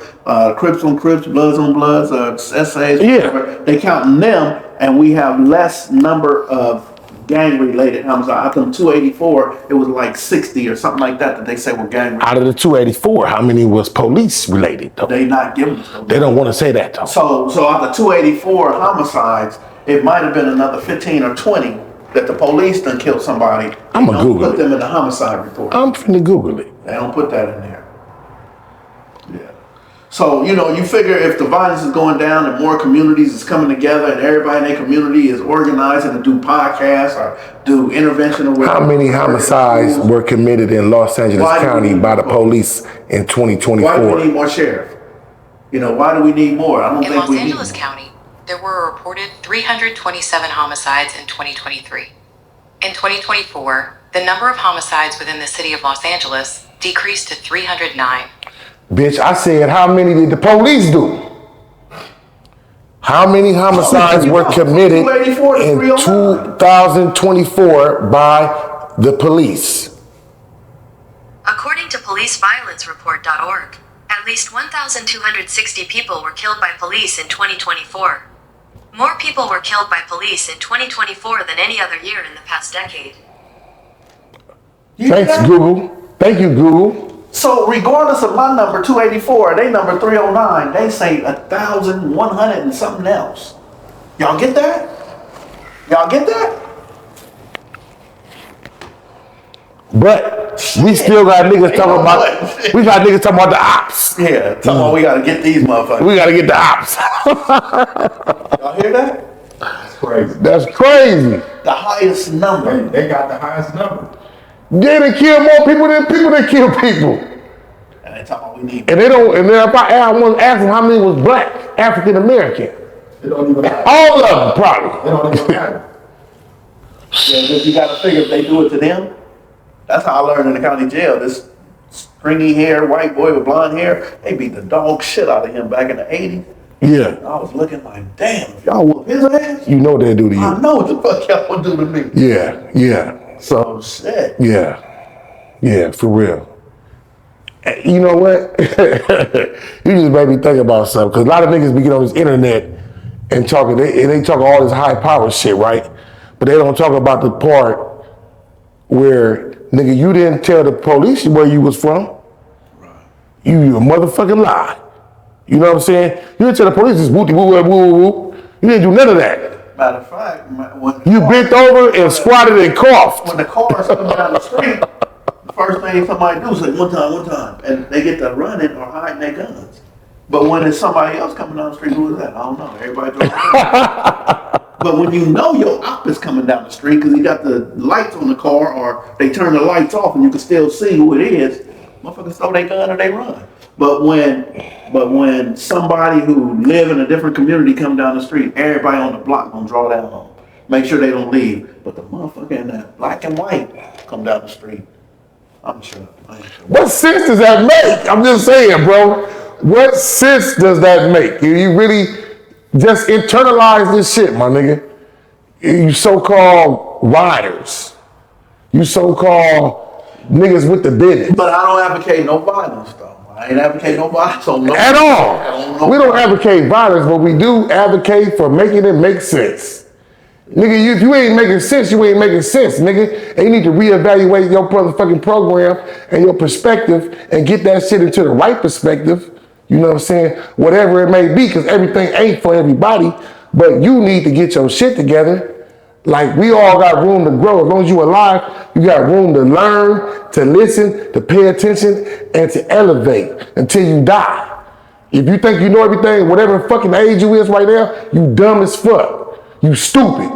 Speaker 2: Crips on Crips, Bloods on Bloods, essays, whatever. They counting them, and we have less number of gang-related homicides. Out of them 284, it was like 60 or something like that they say were gang-related.
Speaker 1: Out of the 284, how many was police related though?
Speaker 2: They not giving us those.
Speaker 1: They don't want to say that though.
Speaker 2: So out of 284 homicides, it might have been another 15 or 20 that the police done killed somebody.
Speaker 1: I'm gonna Google
Speaker 2: put
Speaker 1: it.
Speaker 2: them in the homicide report.
Speaker 1: I'm finna Google it.
Speaker 2: They don't put that in there. Yeah. So, you figure if the violence is going down and more communities is coming together and everybody in their community is organizing to do podcasts or do intervention or whatever.
Speaker 1: How many homicides were committed in Los Angeles County by the police in 2024?
Speaker 2: Why do we need more sheriff? Why do we need more? I don't
Speaker 5: think
Speaker 2: we need more.
Speaker 5: In Los Angeles County, there were a reported 327 homicides in 2023. In 2024, the number of homicides within the city of Los Angeles decreased to 309.
Speaker 1: Bitch, I said, how many did the police do? How many homicides were committed in 2024 by the police?
Speaker 6: According to policeviolencereport.org, at least 1,260 people were killed by police in 2024. More people were killed by police in 2024 than any other year in the past decade.
Speaker 1: Thanks, Google. Thank you, Google.
Speaker 2: So regardless of my number 284, they number 309, they say 1,100 and something else. Y'all get that? Y'all get that?
Speaker 1: But we still got niggas talking about the ops.
Speaker 2: Yeah, talking about we gotta get these motherfuckers.
Speaker 1: We gotta get the ops.
Speaker 2: Y'all hear that?
Speaker 4: That's crazy.
Speaker 1: That's crazy.
Speaker 2: The highest number.
Speaker 4: They got the highest number.
Speaker 1: They done kill more people than kill people.
Speaker 2: And they talking about we need.
Speaker 1: And they don't. And then if I want to ask them how many was black, African American.
Speaker 4: It don't even matter.
Speaker 1: All of them probably.
Speaker 4: It don't even matter.
Speaker 2: Yeah, but you gotta figure if they do it to them. That's how I learned in the county jail. This stringy hair white boy with blonde hair, they beat the dog shit out of him back in the 80s.
Speaker 1: Yeah.
Speaker 2: I was looking like, damn, if y'all whoop his ass,
Speaker 1: You know what they do to you.
Speaker 2: I know what the fuck y'all would do to me.
Speaker 1: Yeah.
Speaker 2: So shit.
Speaker 1: Yeah, for real. You know what? You just made me think about something. Because a lot of niggas be getting on this internet and talking, they talk all this high power shit, right? But they don't talk about the part where, nigga, you didn't tell the police where you was from.
Speaker 2: Right.
Speaker 1: You a motherfucking lie. You know what I'm saying? You didn't tell the police this whoop, whoop, whoop, whoop. You didn't do none of that.
Speaker 2: Matter of fact, when
Speaker 1: You bent over and squatted and coughed.
Speaker 2: when the cars come down the street, the first thing somebody do is say, one time, and they get to running or hiding their guns. But when it's somebody else coming down the street, who is that? I don't know. Everybody goes. But when you know your op is coming down the street because he got the lights on the car or they turn the lights off and you can still see who it is, motherfuckers throw their gun or they run. But when somebody who live in a different community come down the street, everybody on the block gonna draw down on them. make sure they don't leave. But the motherfucker in that black and white come down the street. I'm sure. I ain't sure.
Speaker 1: What sense does that make? I'm just saying, bro. What sense does that make? You really just internalize this shit, my nigga. You so-called riders. You so-called niggas with the business.
Speaker 2: But I don't advocate no violence, though. I ain't advocate no violence on no
Speaker 1: At all. We don't advocate violence, but we do advocate for making it make sense. Nigga, if you ain't making sense, you ain't making sense, nigga. And you need to reevaluate your motherfucking program and your perspective and get that shit into the right perspective. You know what I'm saying? Whatever it may be, because everything ain't for everybody, but you need to get your shit together. Like, we all got room to grow. As long as you alive, you got room to learn, to listen, to pay attention, and to elevate until you die. If you think you know everything, whatever fucking age you is right now, you dumb as fuck. You stupid.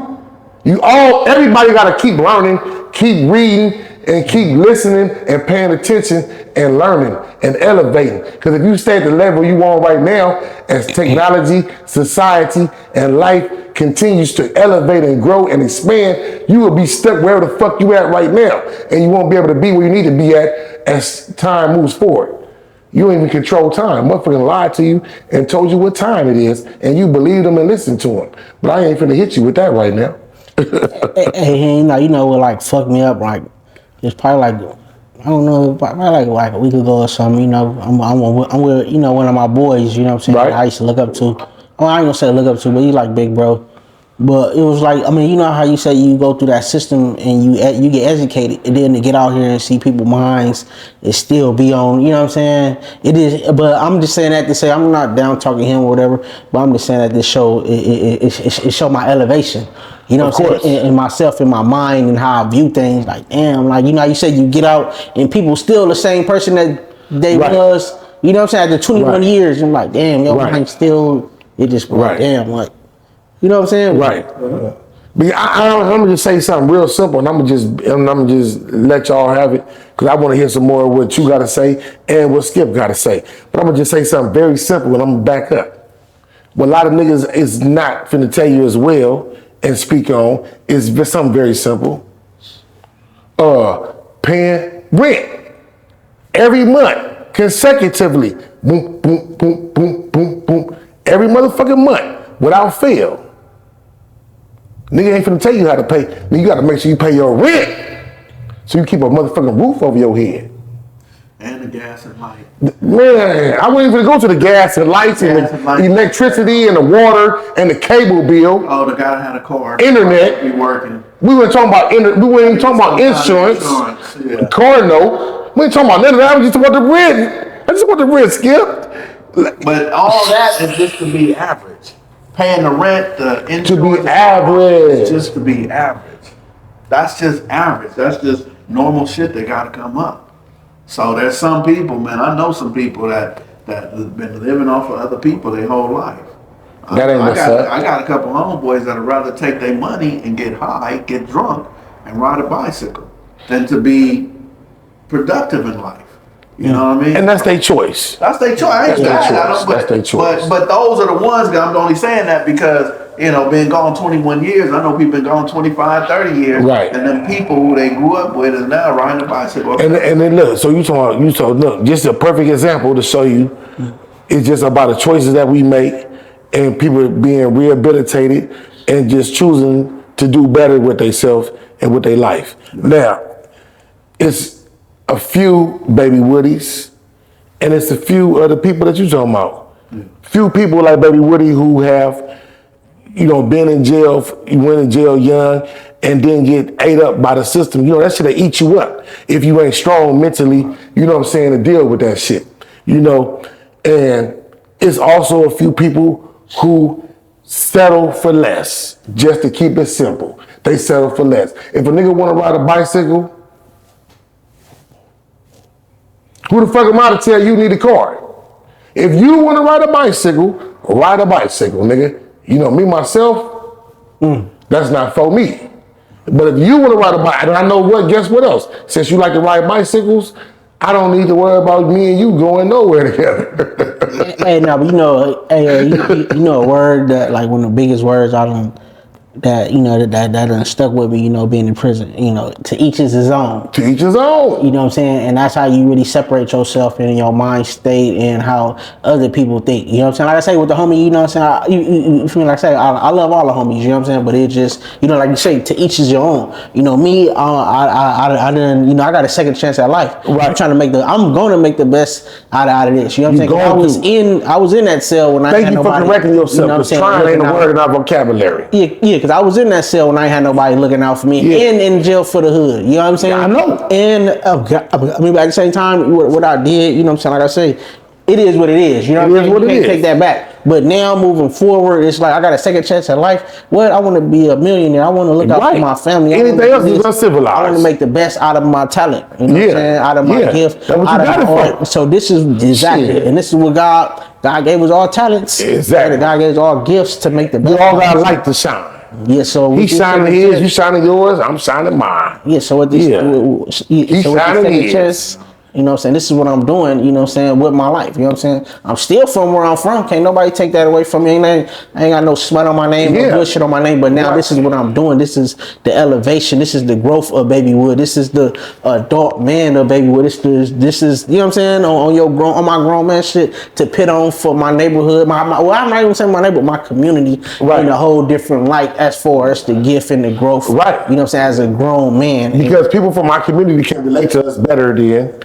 Speaker 1: Everybody gotta keep learning, keep reading, and keep listening and paying attention and learning and elevating. Because if you stay at the level you on right now, as technology, society, and life continues to elevate and grow and expand, you will be stuck wherever the fuck you at right now. And you won't be able to be where you need to be at as time moves forward. You don't even control time. Motherfucking lied to you and told you what time it is, and you believed them and listened to them. But I ain't finna hit you with that right now.
Speaker 3: Hey, you know what like fucked me up? Like, it's probably like, I don't know, probably like a week ago or something. You know, I'm with you know, one of my boys. You know what I'm saying?
Speaker 1: Right.
Speaker 3: I used to look up to. Well, I ain't gonna say look up to, but he's like big bro. But it was like, I mean, you know how you say you go through that system and you get educated, and then to get out here and see people's minds, it still be on, you know what I'm saying? It is, but I'm just saying that to say, I'm not down talking him or whatever, but I'm just saying that this show, it show my elevation. You know what I'm saying? In myself, in my mind, and how I view things. Like, damn, like, you know how you say you get out and people still the same person that they was, you know what I'm saying, after 21 years, I'm like, damn, yo, I'm still, it just, like, damn, like, you know what I'm saying?
Speaker 1: Right. But I'm gonna just say something real simple, and I'm gonna just let y'all have it, because I want to hear some more of what you gotta say and what Skip gotta say. But I'm gonna just say something very simple, and I'm gonna back up. What a lot of niggas is not finna tell you as well and speak on is something very simple. Paying rent every month consecutively. Boom, boom, boom, boom, boom, boom. Every motherfucking month without fail. Nigga ain't finna tell you how to pay. You gotta make sure you pay your rent so you keep a motherfucking roof over your head.
Speaker 2: And the gas and light.
Speaker 1: Man, I wasn't even go to the gas and lights and the electricity and the water and the cable bill.
Speaker 2: Oh, the guy that had a car.
Speaker 1: Internet.
Speaker 2: Be working.
Speaker 1: We weren't talking about we weren't even talking about insurance.
Speaker 2: Yeah.
Speaker 1: Car note. We ain't talking about none of that. I was just about the rent. I just want the rent, Skip.
Speaker 2: But all that is just to be average. Paying the rent, the insurance.
Speaker 1: To be average.
Speaker 2: Just to be average. That's just average. That's just normal shit that gotta come up. So there's some people, man, I know some people that have been living off of other people their whole life.
Speaker 1: That ain't what's up.
Speaker 2: I got a couple homeboys that'd rather take their money and get high, get drunk, and ride a bicycle than to be productive in life. You know what I mean?
Speaker 1: And that's their choice.
Speaker 2: That's their choice. I ain't mad.
Speaker 1: That's their choice.
Speaker 2: But those are the ones that I'm only saying that because, you know, been gone 21 years. I know people been gone 25, 30 years.
Speaker 1: Right.
Speaker 2: And then people who they grew up with is now riding a bicycle.
Speaker 1: And then look, so you talking, look, just a perfect example to show you, it's just about the choices that we make and people being rehabilitated and just choosing to do better with themselves and with their life. Now, it's a few baby Woodies, and it's a few other people that you talking about. Few people like baby Woody who have, you know, been in jail, went in jail young, and then get ate up by the system. You know, that shit'll eat you up if you ain't strong mentally, you know what I'm saying, to deal with that shit. You know, and it's also a few people who settle for less, just to keep it simple. They settle for less. If a nigga wanna ride a bicycle, who the fuck am I to tell you need a car? If you want to ride a bicycle, nigga. You know, me, myself, that's not for me. But if you want to ride a bike, and I know what, guess what else? Since you like to ride bicycles, I don't need to worry about me and you going nowhere together.
Speaker 3: Hey, no, but you know, you know a word that, like, one of the biggest words I don't that done stuck with me, being in prison. To each is his own.
Speaker 1: To each his own.
Speaker 3: You know what I'm saying? And that's how you really separate yourself in your mind state and how other people think. You know what I'm saying? Like I say with the homie, you know what I'm saying? You feel me? Like I say, I love all the homies, you know what I'm saying? But it just, like you say, to each is your own. Me, I didn't, I got a second chance at life.
Speaker 1: Right.
Speaker 3: I'm gonna make the best out of this. You know what I'm saying? I was in that cell when I
Speaker 1: Thank
Speaker 3: had
Speaker 1: you for
Speaker 3: nobody.
Speaker 1: correcting yourself, because trying ain't a word in our vocabulary.
Speaker 3: Yeah, because I was in that cell when I ain't had nobody looking out for me, and in jail for the hood. You know what I'm saying?
Speaker 1: Yeah, I know.
Speaker 3: And at the same time, what I did, you know what I'm saying? Like I say, it is what it is. You know what I'm saying? You can't take that back. But now moving forward, it's like I got a second chance at life. I want to be a millionaire. I want to look out for my family.
Speaker 1: Anything else is uncivilized.
Speaker 3: I want to make the best out of my talent. You know what I'm saying? Out of my gift.
Speaker 1: That's what you got it for.
Speaker 3: So this is exactly it. And this is what God gave us all talents.
Speaker 1: Exactly.
Speaker 3: God gave us all gifts to make the best.
Speaker 1: We all got a light to shine.
Speaker 3: Yeah, so
Speaker 1: he's shining his, you shining yours, I'm shining mine.
Speaker 3: Yeah, so with this,
Speaker 1: he's shining his.
Speaker 3: Chance, you know what I'm saying? This is what I'm doing, you know what I'm saying, with my life. You know what I'm saying? I'm still from where I'm from. Can't nobody take that away from me. I ain't got no smut on my name, no bullshit on my name. But now this is what I'm doing. This is the elevation. This is the growth of Babywood. This is the adult man of Babywood. This is you know what I'm saying, on my grown man shit to pit on for my neighborhood. I'm not even saying my neighborhood, my community in a whole different light as far as the gift and the growth.
Speaker 1: Right.
Speaker 3: You know what I'm saying, as a grown man.
Speaker 1: Because people from my community can relate to us better than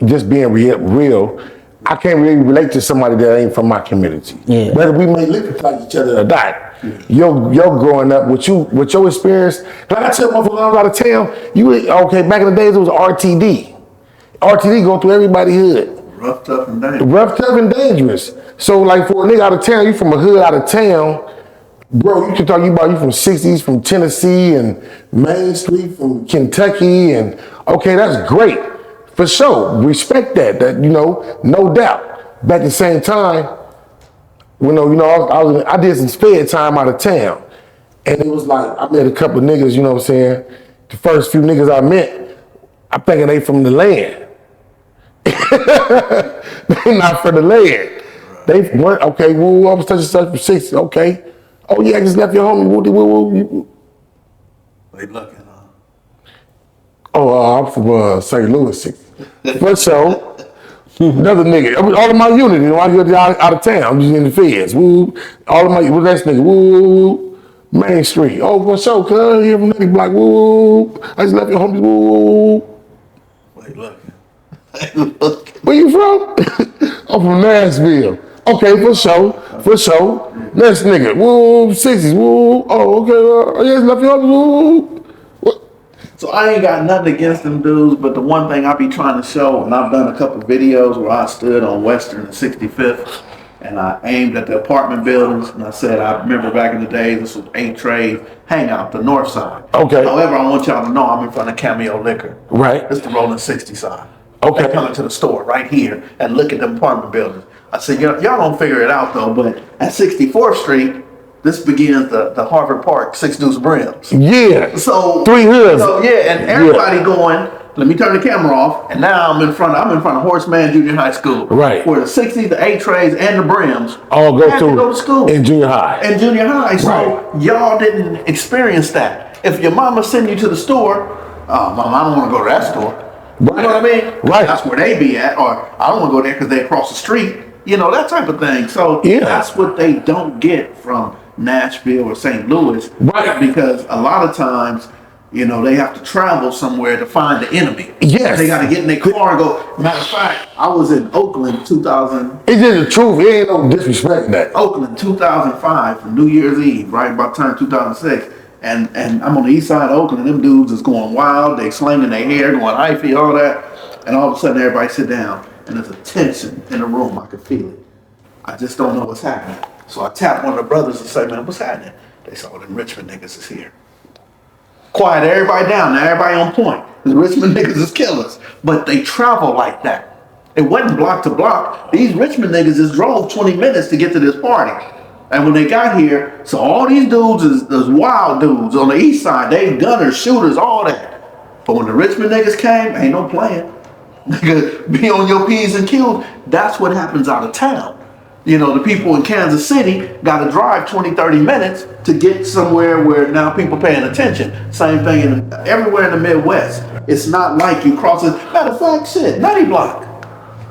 Speaker 1: just being real. I can't really relate to somebody that ain't from my community.
Speaker 3: Yeah.
Speaker 1: Whether we may look like each other or not. Your growing up with your experience, like I tell motherfuckers when I was out of town, back in the days it was RTD. RTD going through everybody's hood.
Speaker 2: Rough, tough, and dangerous.
Speaker 1: Rough, tough, and dangerous. So like for a nigga out of town, you from a hood out of town, bro, you can talk about you from 60s, from Tennessee and Main Street, from Kentucky, and okay, that's great. For sure, respect that, no doubt. But at the same time, I did some sped time out of town. And it was like, I met a couple of niggas, you know what I'm saying? The first few niggas I met, I'm thinking they from the land. They not from the land. They weren't, okay, woo, I was touching such for 60, okay. Oh yeah, I just left your homie, woo.
Speaker 2: They looking, huh?
Speaker 1: Oh, I'm from St. Louis. For sure. Another nigga. All of my unit, I go out of town, I'm just in the feds. Woo. All of my, what's that nigga? Woo. Main Street. Oh, for sure, cuz. Here from nigga block. Woo. I just left your homies. Woo.
Speaker 2: They looking.
Speaker 1: Where you from? I'm from Nashville. Okay, for sure. Next nigga. Woo. 60s. Woo. Oh, okay. I just left your homies. Woo.
Speaker 2: So I ain't got nothing against them dudes, but the one thing I be trying to show, and I've done a couple of videos where I stood on Western and 65th, and I aimed at the apartment buildings, and I said, I remember back in the days, this was 8 Trade Hangout, the north side.
Speaker 1: Okay.
Speaker 2: However, I want y'all to know I'm in front of Cameo Liquor.
Speaker 1: Right.
Speaker 2: It's the Rolling 60 side.
Speaker 1: Okay.
Speaker 2: They come into the store right here and look at them apartment buildings. I said, y'all don't figure it out though, but at 64th Street, this begins the Harvard Park 6 Deuce Brims.
Speaker 1: Yeah.
Speaker 2: So
Speaker 1: 3 hoods.
Speaker 2: So yeah, and everybody going, let me turn the camera off, and now I'm in front of Horseman Junior High School.
Speaker 1: Right.
Speaker 2: Where the 60s, the 8 Trays, and the Brims
Speaker 1: all
Speaker 2: had to go to school.
Speaker 1: In junior high.
Speaker 2: So y'all didn't experience that. If your mama send you to the store, mama, I don't want to go to that store.
Speaker 1: Right.
Speaker 2: You know what I mean?
Speaker 1: Right.
Speaker 2: That's where they be at, or I don't want to go there because they across the street. That type of thing. So that's what they don't get from Nashville or St. Louis.
Speaker 1: Right.
Speaker 2: Because a lot of times, they have to travel somewhere to find the enemy.
Speaker 1: Yes.
Speaker 2: They got to get in their car and go. Matter of fact, I was in Oakland 2000.
Speaker 1: It's just the truth. It ain't no disrespect in that.
Speaker 2: Oakland 2005 for New Year's Eve, right about turn 2006. And I'm on the east side of Oakland, and them dudes is going wild. They slinging their hair, going hyphy, all that. And all of a sudden, everybody sit down, and there's a tension in the room. I can feel it. I just don't know what's happening. So I tap one of the brothers and say, man, what's happening? They said, them Richmond niggas is here. Quiet everybody down. Now everybody on point. Because Richmond niggas is killers. But they travel like that. It wasn't block to block. These Richmond niggas just drove 20 minutes to get to this party. And when they got here, so all these dudes is wild dudes on the east side. They gunners, shooters, all that. But when the Richmond niggas came, ain't no playing. Nigga, be on your P's and Q's. That's what happens out of town. You know, the people in Kansas City got to drive 20, 30 minutes to get somewhere where now people paying attention. Same thing everywhere in the Midwest. It's not like you crossing. Matter of fact, shit, Nutty Block.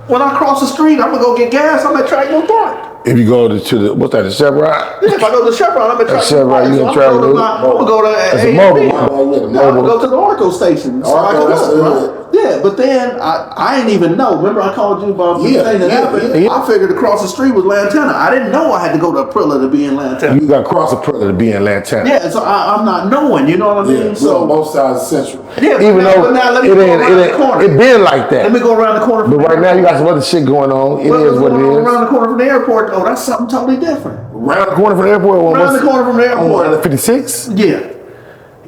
Speaker 2: When I cross the street, I'm gonna go get gas. I'm at Triangle Park.
Speaker 1: If you go to the, what's that, the Chevron?
Speaker 2: Yeah, if I go to Chevron, I'm at Triangle
Speaker 1: Chevron,
Speaker 2: Park.
Speaker 1: you
Speaker 2: So
Speaker 1: can try
Speaker 2: I'm gonna go to
Speaker 1: That's
Speaker 2: A&P.
Speaker 1: a mobile.
Speaker 2: I'm gonna go to the Orco station. So I
Speaker 4: Orco,
Speaker 2: can
Speaker 4: that's
Speaker 2: look, right? Yeah, but then I didn't even know. Remember I called you about the thing that happened?
Speaker 1: yeah.
Speaker 2: I figured across the street was Lantana. I didn't know I had to go to Aprilla to be in Lantana.
Speaker 1: You got to cross a Aprilla to be in Lantana.
Speaker 2: Yeah, so I'm not knowing, you know what I mean?
Speaker 4: Yeah,
Speaker 2: So
Speaker 4: on both sides of Central.
Speaker 2: yeah,
Speaker 1: Even though
Speaker 2: but now let me
Speaker 1: it
Speaker 2: go
Speaker 1: ain't,
Speaker 2: around the corner.
Speaker 1: it been like that.
Speaker 2: Let me go around the corner.
Speaker 1: But right now you got some other shit going on. It is what it is.
Speaker 2: Around the corner from the airport, oh, that's something totally different.
Speaker 1: Around the corner from the airport.
Speaker 2: Around the corner from the airport.
Speaker 1: On 56.
Speaker 2: Yeah.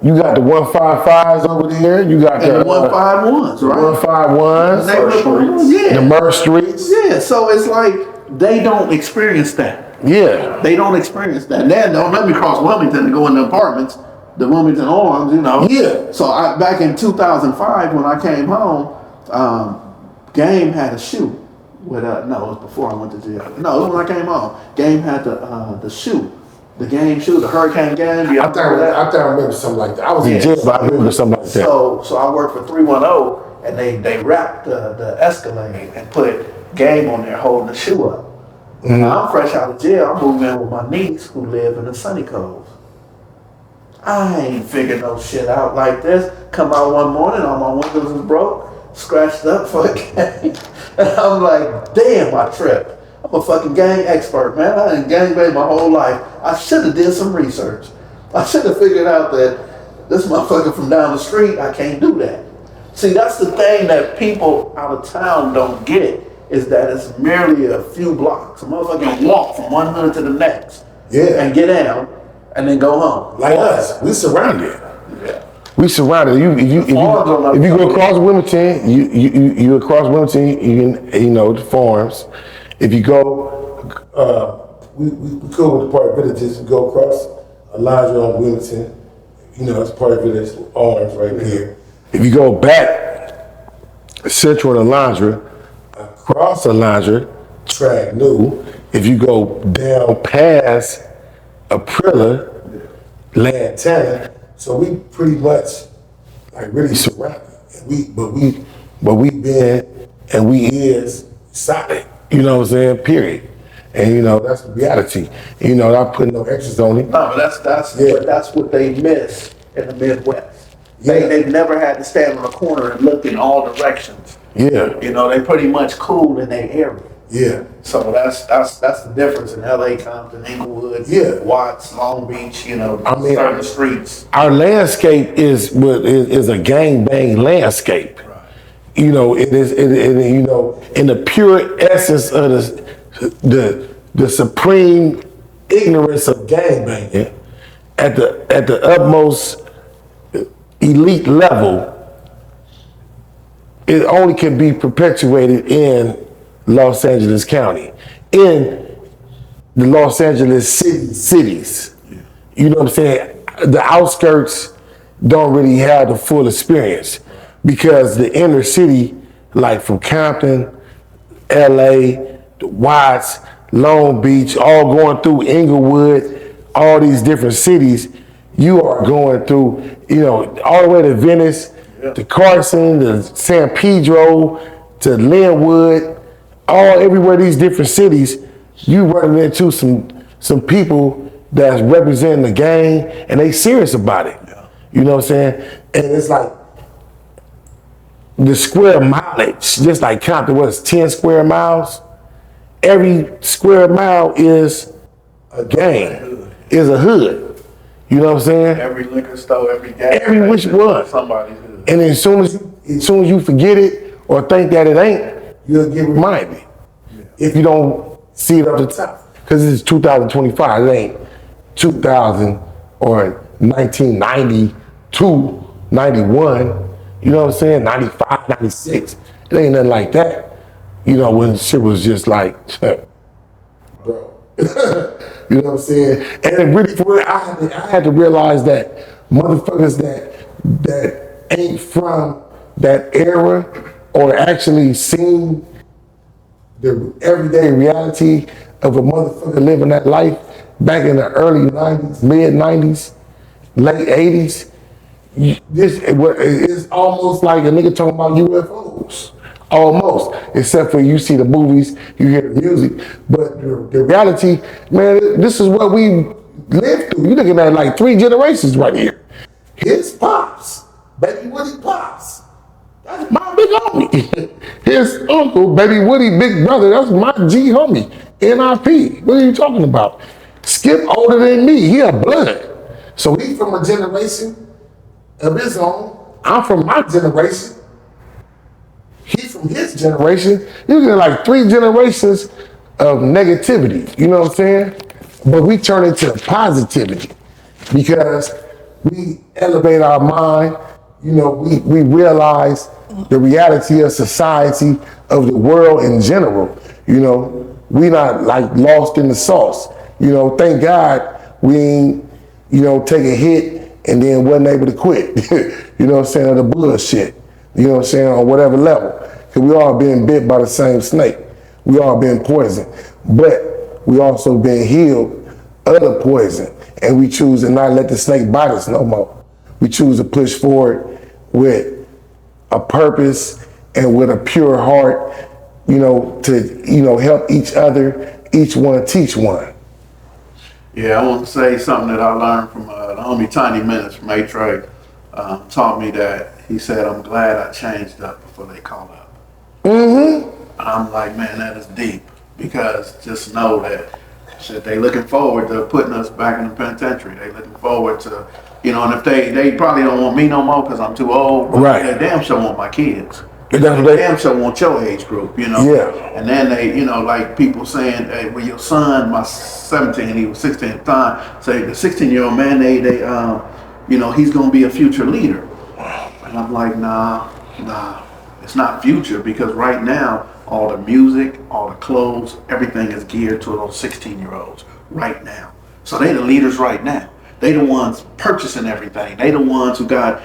Speaker 1: You got the 155s over there. You got
Speaker 2: And
Speaker 1: the
Speaker 2: the 151s, right?
Speaker 1: 151s.
Speaker 2: Yeah.
Speaker 1: The Murr Streets.
Speaker 2: Yeah, so it's like they don't experience that.
Speaker 1: Yeah.
Speaker 2: They don't experience that. Then don't let me cross Wilmington and go in the apartments, the Wilmington Arms, you know.
Speaker 1: Yeah.
Speaker 2: So back in 2005 when I came home, Game had a shoe with no, it was before I went to jail. No, it was when I came home. Game had the shoe. The game shoe, the Hurricane game.
Speaker 1: I thought I remember something like that. I was in jail, but I remember something like that.
Speaker 2: So I worked for 310, and they wrapped the Escalade and put Game on there holding the shoe up.
Speaker 1: Mm-hmm.
Speaker 2: Now I'm fresh out of jail. I'm moving in with my niece who live in the Sunny Coves. I ain't figured no shit out like this. Come out one morning, all my windows is broke, scratched up for a game. And I'm like, damn, I tripped. I'm a fucking gang expert, man. I done gangbanged my whole life. I should have did some research. I should have figured out that this motherfucker from down the street, I can't do that. See, that's the thing that people out of town don't get, is that it's merely a few blocks. A motherfucker can walk from one hood to the next.
Speaker 1: Yeah.
Speaker 2: And get down and then go home.
Speaker 1: Like us, we surrounded.
Speaker 2: Yeah.
Speaker 1: We surrounded. If you go across Wilmington, you across Wilmington, you know the farms. If you go, we go with the Park Villages. We go across Elijah on Wilmington. You know, it's Park Village Arms right here. If you go back Central and Alondra, across Alondra, Track New. If you go down past Aprilla, Lantana, so we pretty much like really surrounded. But we been and we is solid. You know what I'm saying? Period. And you know that's the reality. You know, not putting no extras on it.
Speaker 2: No, but that's what they miss in the Midwest.
Speaker 1: Yeah.
Speaker 2: They've never had to stand on a corner and look in all directions.
Speaker 1: Yeah.
Speaker 2: You know, they pretty much cool in their area.
Speaker 1: Yeah.
Speaker 2: So that's the difference in LA, Compton, Inglewood,
Speaker 1: Yeah.
Speaker 2: Watts, Long Beach, you know,
Speaker 1: I mean,
Speaker 2: certain streets.
Speaker 1: Our landscape is a gangbang landscape.
Speaker 2: Right.
Speaker 1: You know, it is you know, in the pure essence of the supreme ignorance of gangbanging at the utmost elite level, it only can be perpetuated in Los Angeles County, in the Los Angeles cities. You know what I'm saying? The outskirts don't really have the full experience because the inner city, like from Compton, LA, Watts, Long Beach, all going through Inglewood, all these different cities, you are going through, you know, all the way to Venice, to Carson, to San Pedro, to Linwood, everywhere these different cities, you running into some people that's representing the gang and they serious about it. Yeah. You know what I'm saying? And it's like the square mileage, just like Compton was 10 square miles. Every square mile is a gang, is a hood. You know what I'm saying?
Speaker 2: Every liquor store, every gas
Speaker 1: Every which one.
Speaker 2: Somebody's hood.
Speaker 1: And as soon as you forget it or think that it ain't, you'll get reminded. Yeah. If you don't see it up the top. Because it's 2025, it ain't 2000 or 1992, 91, you know what I'm saying? 95, 96, it ain't nothing like that. You know, when shit was just like, bro. You know what I'm saying? And it really, for real, I had to realize that motherfuckers that ain't from that era or actually seen the everyday reality of a motherfucker living that life back in the early 90s, mid 90s, late 80s. It's almost like a nigga talking about UFOs. Almost. Except for you see the movies, you hear the music. But the reality, man, this is what we lived through. You're looking at like 3 generations right here. His pops, Baby Woody pops. That's my big homie. His uncle, Baby Woody, big brother, that's my G homie. NIP. What are you talking about? Skip older than me. He a blood. So he from a generation of his own. I'm from my generation. He from his generation. You get like 3 generations of negativity. You know what I'm saying? But we turn it to positivity because we elevate our mind. You know, we realize the reality of society, of the world in general. You know, we not like lost in the sauce. You know, thank God we ain't, you know, take a hit and then wasn't able to quit. You know what I'm saying? Of the bullshit. You know what I'm saying? On whatever level. Because we all been bit by the same snake. We all been poisoned. But we also been healed of the poison. And we choose to not let the snake bite us no more. We choose to push forward with a purpose and with a pure heart, you know, to, you know, help each other, each one teach one.
Speaker 2: Yeah, I want to say something that I learned from the homie Tiny Minutes from A-Trade. Taught me that he said, I'm glad I changed up before they called up. And I'm like, man, that is deep, because just know that shit, they looking forward to putting us back in the penitentiary. They looking forward to, you know, and if they probably don't want me no more because I'm too old, but
Speaker 1: right.
Speaker 2: They damn sure want my kids.
Speaker 1: They
Speaker 2: damn sure want your age group, you know.
Speaker 1: Yeah.
Speaker 2: And then they, you know, like people saying, hey, well, your son, my 17, he was 16 at the time, say the 16-year-old man, they you know, he's gonna be a future leader. And I'm like, nah, it's not future, because right now, all the music, all the clothes, everything is geared to those 16-year-olds right now. So they the leaders right now. They the ones purchasing everything. They the ones who got,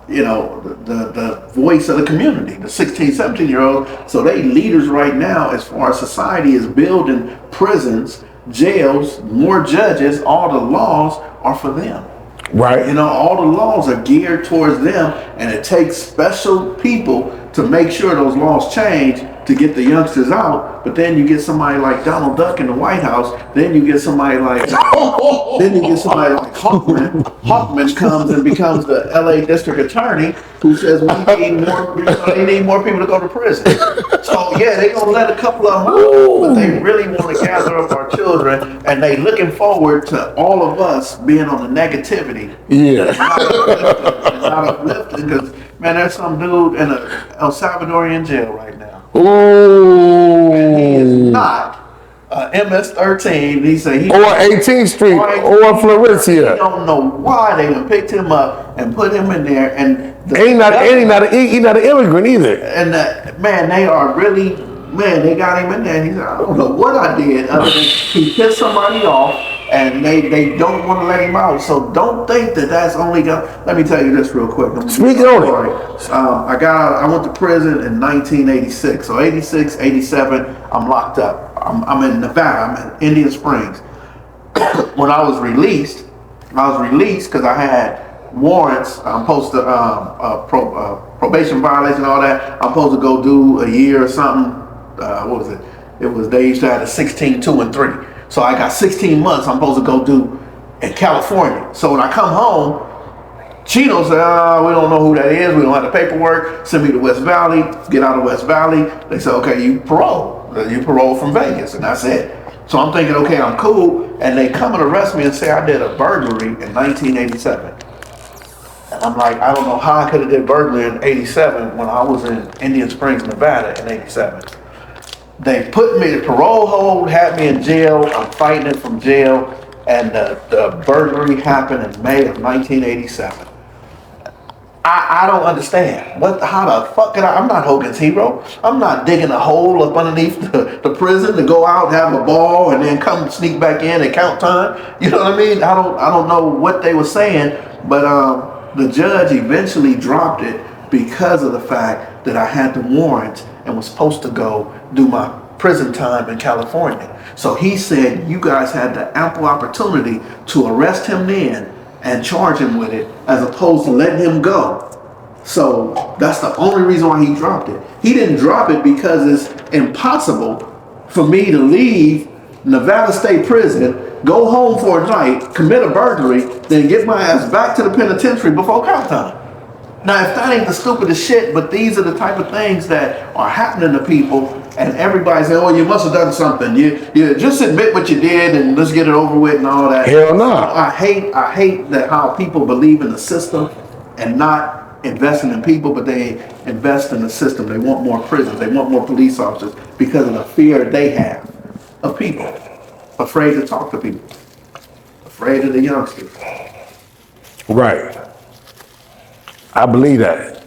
Speaker 2: you know, the voice of the community, the 16, 17-year-olds. So they leaders right now as far as society is building prisons, jails, more judges. All the laws are for them.
Speaker 1: Right.
Speaker 2: You know, all the laws are geared towards them, and it takes special people to make sure those laws change to get the youngsters out. But then you get somebody like Donald Duck in the White House. Then you get somebody like Hawkman. Hawkman comes and becomes the LA district attorney, who says we need more. You know, they need more people to go to prison. So yeah, they gonna let a couple of them out, but they really want to gather up our children, and they looking forward to all of us being on the negativity.
Speaker 1: Yeah.
Speaker 2: Not uplifting, because man, there's some dude in a El Salvadorian jail right now.
Speaker 1: Ooh.
Speaker 2: And he is not MS-13. He say he
Speaker 1: or 18th Street or Florencia.
Speaker 2: He don't know why they done picked him up and put him in there. And
Speaker 1: He's not an immigrant either.
Speaker 2: And man, they are really, man, they got him in there. And he said, I don't know what I did other than he pissed somebody off. And they don't want to let him out. So don't think that that's only got. Let me tell you this real quick.
Speaker 1: Speak on it.
Speaker 2: I went to prison in 1986. So 86, 87, I'm locked up. I'm in Nevada. I'm in Indian Springs. When I was released because I had warrants. I'm supposed to probation violation, all that. I'm supposed to go do a year or something. What was it? It was, they used to have a 16, 2, and 3. So I got 16 months I'm supposed to go do in California. So when I come home, Chino said, we don't know who that is. We don't have the paperwork. Send me to West Valley. Get out of West Valley. They said, okay, you parole. You parole from Vegas. And that's it. So I'm thinking, okay, I'm cool. And they come and arrest me and say I did a burglary in 1987. And I'm like, I don't know how I could have did burglary in 87 when I was in Indian Springs, Nevada in 87. They put me in parole hold, had me in jail. I'm fighting it from jail, and the burglary happened in May of 1987. I don't understand. How the fuck I'm not Hogan's hero. I'm not digging a hole up underneath the prison to go out, have a ball, and then come sneak back in and count time. You know what I mean? I don't know what they were saying, but the judge eventually dropped it because of the fact that I had the warrant and was supposed to go do my prison time in California. So he said you guys had the ample opportunity to arrest him then and charge him with it as opposed to letting him go. So that's the only reason why he dropped it. He didn't drop it because it's impossible for me to leave Nevada State Prison, go home for a night, commit a burglary, then get my ass back to the penitentiary before cop time. Now, if that ain't the stupidest shit, but these are the type of things that are happening to people, and everybody's saying, "Oh, you must have done something. You just admit what you did and let's get it over with and all that."
Speaker 1: Hell no.
Speaker 2: I hate that how people believe in the system and not investing in people, but they invest in the system. They want more prisons. They want more police officers because of the fear they have of people. Afraid to talk to people. Afraid of the youngsters.
Speaker 1: Right. I believe that.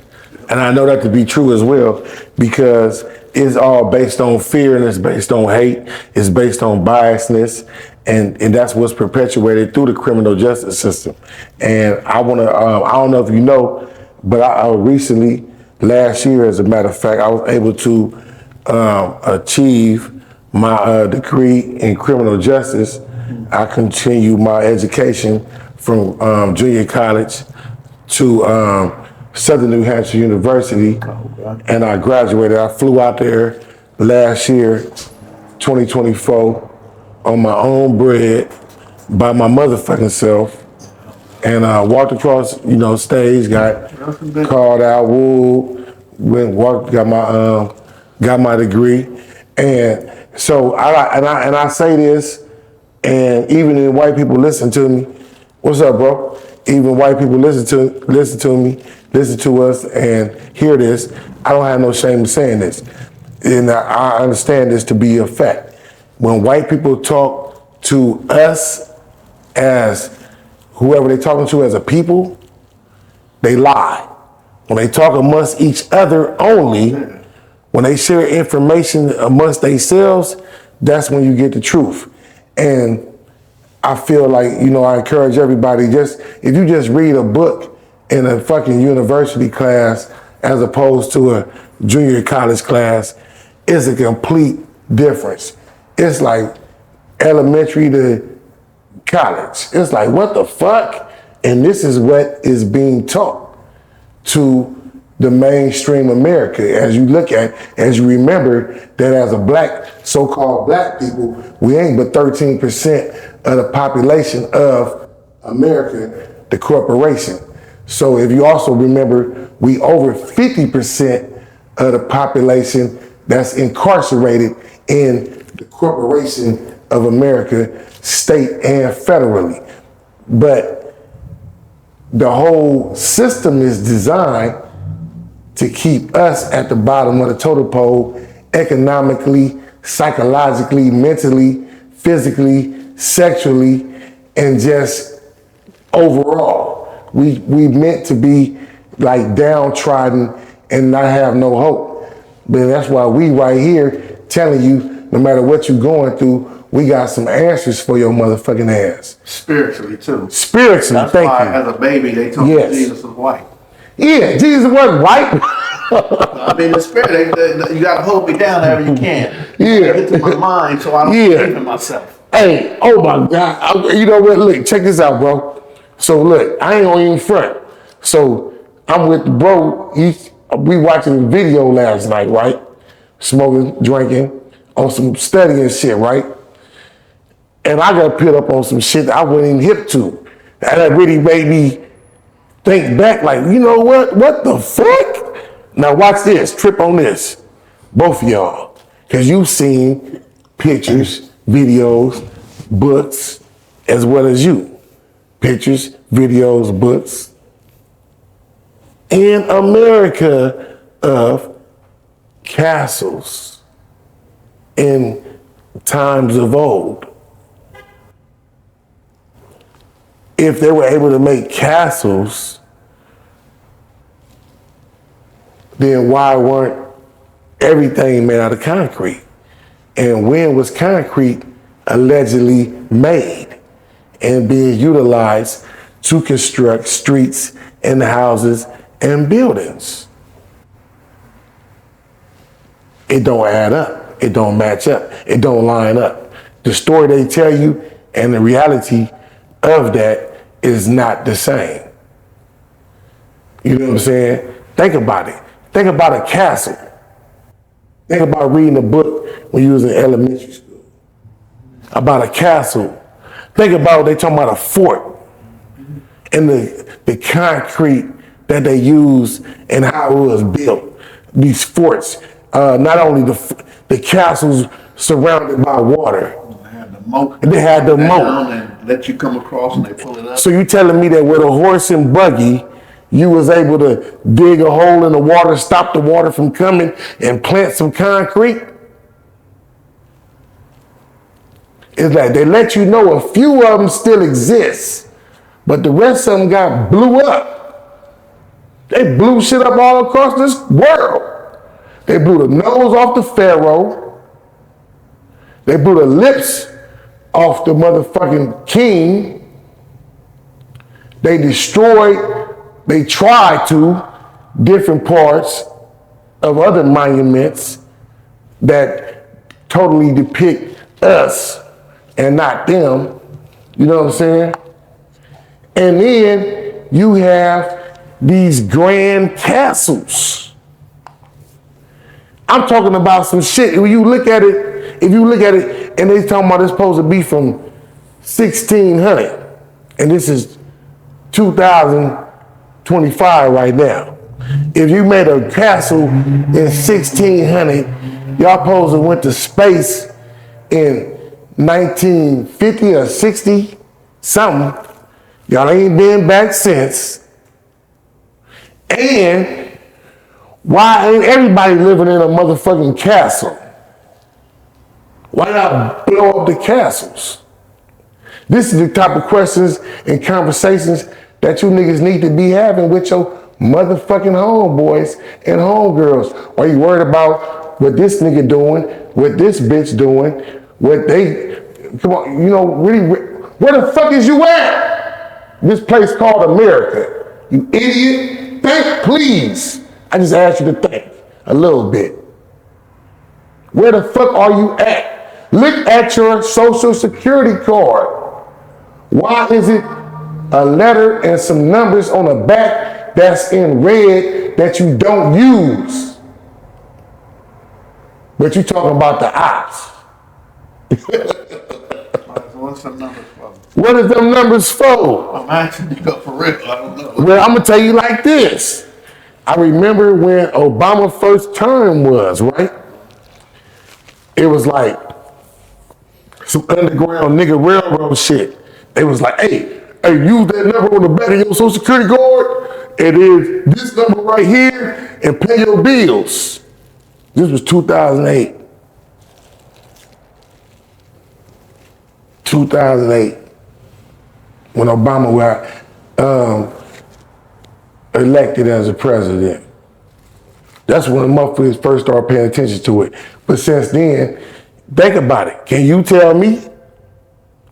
Speaker 1: And I know that to be true as well, because it's all based on fear and it's based on hate. It's based on biasness. And that's what's perpetuated through the criminal justice system. And I want to, I don't know if you know, but I recently, last year, as a matter of fact, I was able to achieve my degree in criminal justice. I continued my education from junior college to Southern New Hampshire University, and I graduated. I flew out there last year, 2024, on my own bread, by my motherfucking self, and I walked across, stage, got called out, wooed, went walked, got my degree, and so I say this, and even when white people listen to me, what's up, bro? Even white people listen to me, listen to us, and hear this. I don't have no shame in saying this, and I understand this to be a fact. When white people talk to us as whoever they're talking to as a people, they lie. When they talk amongst each other only, when they share information amongst themselves, that's when you get the truth. And I feel like, I encourage everybody, if you just read a book in a fucking university class as opposed to a junior college class, it's a complete difference. It's like elementary to college. It's like, what the fuck? And this is what is being taught to the mainstream America. As you remember that as a so-called black people, we ain't but 13% of the population of America, the corporation. So if you also remember, we over 50% of the population that's incarcerated in the corporation of America, state and federally. But the whole system is designed to keep us at the bottom of the totem pole, economically, psychologically, mentally, physically, sexually, and just overall. We meant to be like downtrodden and not have no hope. But that's why we right here telling you, no matter what you're going through, we got some answers for your motherfucking ass.
Speaker 2: Spiritually too.
Speaker 1: Spiritually,
Speaker 2: That's
Speaker 1: thank
Speaker 2: why
Speaker 1: you.
Speaker 2: as a baby they told me Jesus was white.
Speaker 1: Yeah, Jesus wasn't white.
Speaker 2: I mean, the spirit, you gotta hold me down however you can.
Speaker 1: Yeah.
Speaker 2: Get to my mind so I don't believe in myself.
Speaker 1: Hey, oh my God. You know what? Look, check this out, bro. So look, I ain't on even front. So I'm with the bro. We watching the video last night, right? Smoking, drinking, on some studying shit, right? And I got put up on some shit that I wasn't even hip to. That really made me think back, like, you know what? What the fuck? Now watch this. Trip on this. Both of y'all. Because you've seen pictures, videos, books, as well as you. Pictures, videos, books. In America of castles in times of old. If they were able to make castles, then why weren't everything made out of concrete? And when was concrete allegedly made and being utilized to construct streets and houses and buildings? It don't add up. It don't match up. It don't line up. the story they tell you and the reality of that is not the same. You know what I'm saying? Think about it. Think about a castle. Think about reading a book when you was in elementary school. About a castle. Think about, they talking about a fort and the concrete that they used and how it was built. These forts, not only the castles surrounded by water. They had the moat.
Speaker 2: And let you come across and they pull it up.
Speaker 1: So you telling me that with a horse and buggy, you was able to dig a hole in the water, stop the water from coming, and plant some concrete? It's like they let you know a few of them still exist, but the rest of them got blew up. They blew shit up all across this world. They blew the nose off the pharaoh. They blew the lips off the motherfucking king. They destroyed, they tried to, different parts of other monuments that totally depict us and not them. You know what I'm saying? And then you have these grand castles. I'm talking about some shit. When you look at it, if you look at it, and they talking about it's supposed to be from 1600, and this is 2025 right now. If you made a castle in 1600, y'all supposed to went to space in 1950 or 60 something. Y'all ain't been back since. And why ain't everybody living in a motherfucking castle? Why not blow up the castles? This is the type of questions and conversations that you niggas need to be having with your motherfucking homeboys and homegirls. Are you worried about what this nigga doing, what this bitch doing, what they, come on, you know, really, where the fuck is you at? This place called America. You idiot. Think, please. I just asked you to think a little bit. Where the fuck are you at? Look at your social security card. Why is it a letter and some numbers on the back that's in red that you don't use? But you talking about the ops.
Speaker 2: What's the numbers for?
Speaker 1: What is them numbers for?
Speaker 2: I'm asking you for real. I don't know.
Speaker 1: Well, I'm gonna tell you like this. I remember when Obama's first term was, right? It was like some underground nigga railroad shit. They was like, hey, use that number on the back of your social security card. It is this number right here and pay your bills. This was 2008. 2008, when Obama was elected as a president. That's when the motherfuckers first started paying attention to it. But since then, think about it. Can you tell me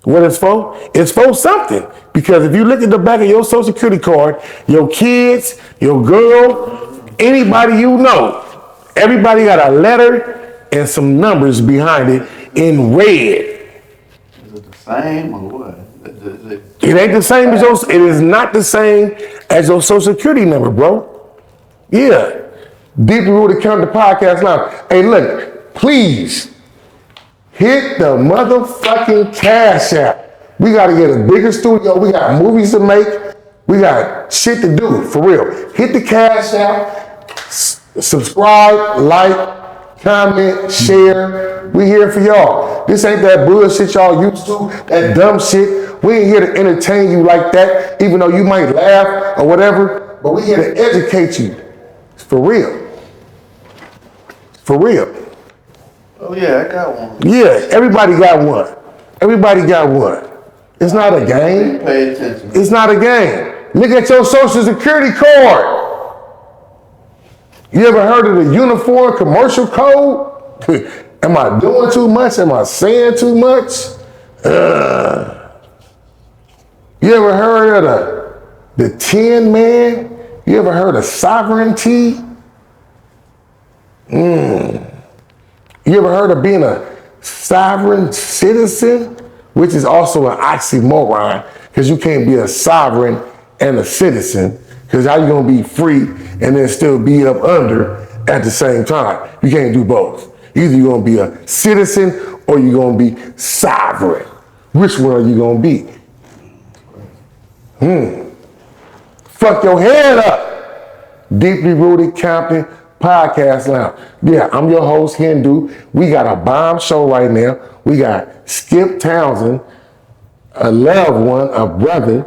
Speaker 1: what it's for? It's for something. Because if you look at the back of your social security card, your kids, your girl, anybody you know, everybody got a letter and some numbers behind it in red.
Speaker 2: Same or what?
Speaker 1: It ain't the same as your, it is not the same as your social security number, bro. Yeah. Deeply Rooted Compton Podcast Lounge. Hey, look, please hit the motherfucking Cash App. We got to get a bigger studio. We got movies to make. We got shit to do, for real. Hit the Cash App, subscribe, like, comment, share. We here for y'all. This ain't that bullshit y'all used to, that dumb shit. We ain't here to entertain you like that, even though you might laugh or whatever, but we here to educate you. It's for real. For real.
Speaker 2: Oh yeah, I got one.
Speaker 1: Yeah, everybody got one. Everybody got one. It's not a game.
Speaker 2: Pay attention.
Speaker 1: It's not a game. Look at your social security card. You ever heard of the Uniform Commercial Code? Am I doing too much? Am I saying too much? You ever heard of the Tin Man? You ever heard of sovereignty? You ever heard of being a sovereign citizen, which is also an oxymoron, because you can't be a sovereign and a citizen, because how you gonna be free and then still be up under at the same time? You can't do both. Either you're gonna be a citizen or you're gonna be sovereign. Which one are you gonna be? Fuck your head up. Deeply Rooted Compton Podcast Lounge. Yeah, I'm your host, Hindu. We got a bomb show right now. We got Skip Townsend, a loved one, a brother,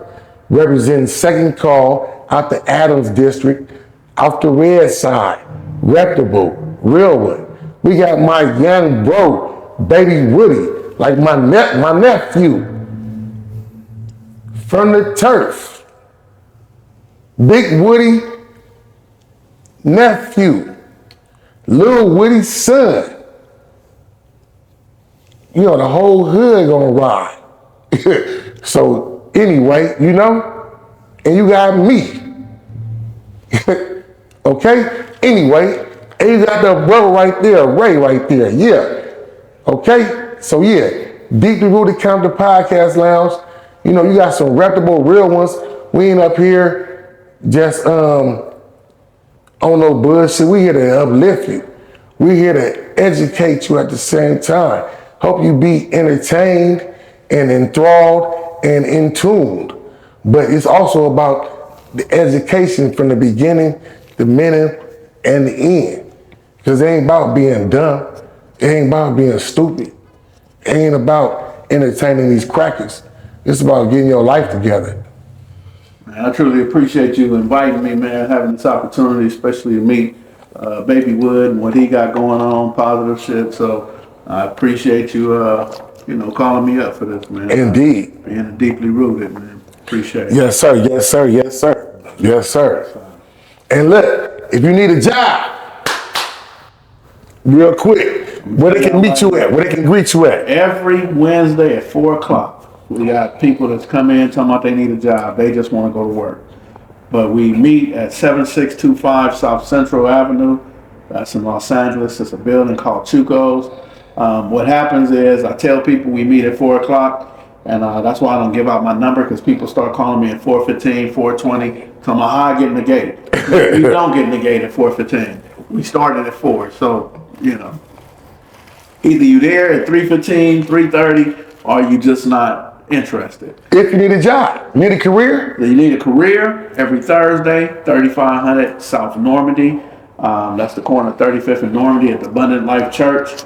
Speaker 1: representing Second Call out the Adams District, out the red side, reputable, real one. We got my young bro, Baby Woody, like my nephew, from the turf. Big Woody nephew, Little Woody's son. You know, the whole hood gonna ride. So anyway, you know, and you got me. Okay? Anyway, and you got the brother right there, Ray right there, yeah. Okay? So yeah, Deeply Rooted Compton Podcast Lounge. You know, you got some reputable, real ones. We ain't up here just on no bullshit. We here to uplift you. We here to educate you at the same time. Hope you be entertained and enthralled and in tuned. But it's also about the education from the beginning, the middle, and the end. Because it ain't about being dumb. It ain't about being stupid. It ain't about entertaining these crackers. It's about getting your life together.
Speaker 2: Man, I truly appreciate you inviting me, man, having this opportunity, especially to meet Baby Wood and what he got going on, positive shit. So I appreciate you, calling me up for this, man.
Speaker 1: Indeed.
Speaker 2: Being deeply rooted, man. Appreciate it.
Speaker 1: Yes, sir. Yes, sir. Yes, sir. Yes, sir. And look, if you need a job, real quick, where they can meet you at, where they can greet you at.
Speaker 2: Every Wednesday at 4 o'clock, we got people that's come in talking about they need a job. They just want to go to work. But we meet at 7625 South Central Avenue. That's in Los Angeles. It's a building called Chuco's. What happens is I tell people we meet at 4 o'clock, and that's why I don't give out my number, because people start calling me at 4:15, 4:20, talking about how I get negated. We don't get negated at 4:15. We started at 4, so, you know, either you there at 3:15, 3:30, or you just not interested.
Speaker 1: If you need a job, you need a career.
Speaker 2: You need a career every Thursday, 3500 South Normandy. That's the corner of 35th and Normandy at the Abundant Life Church,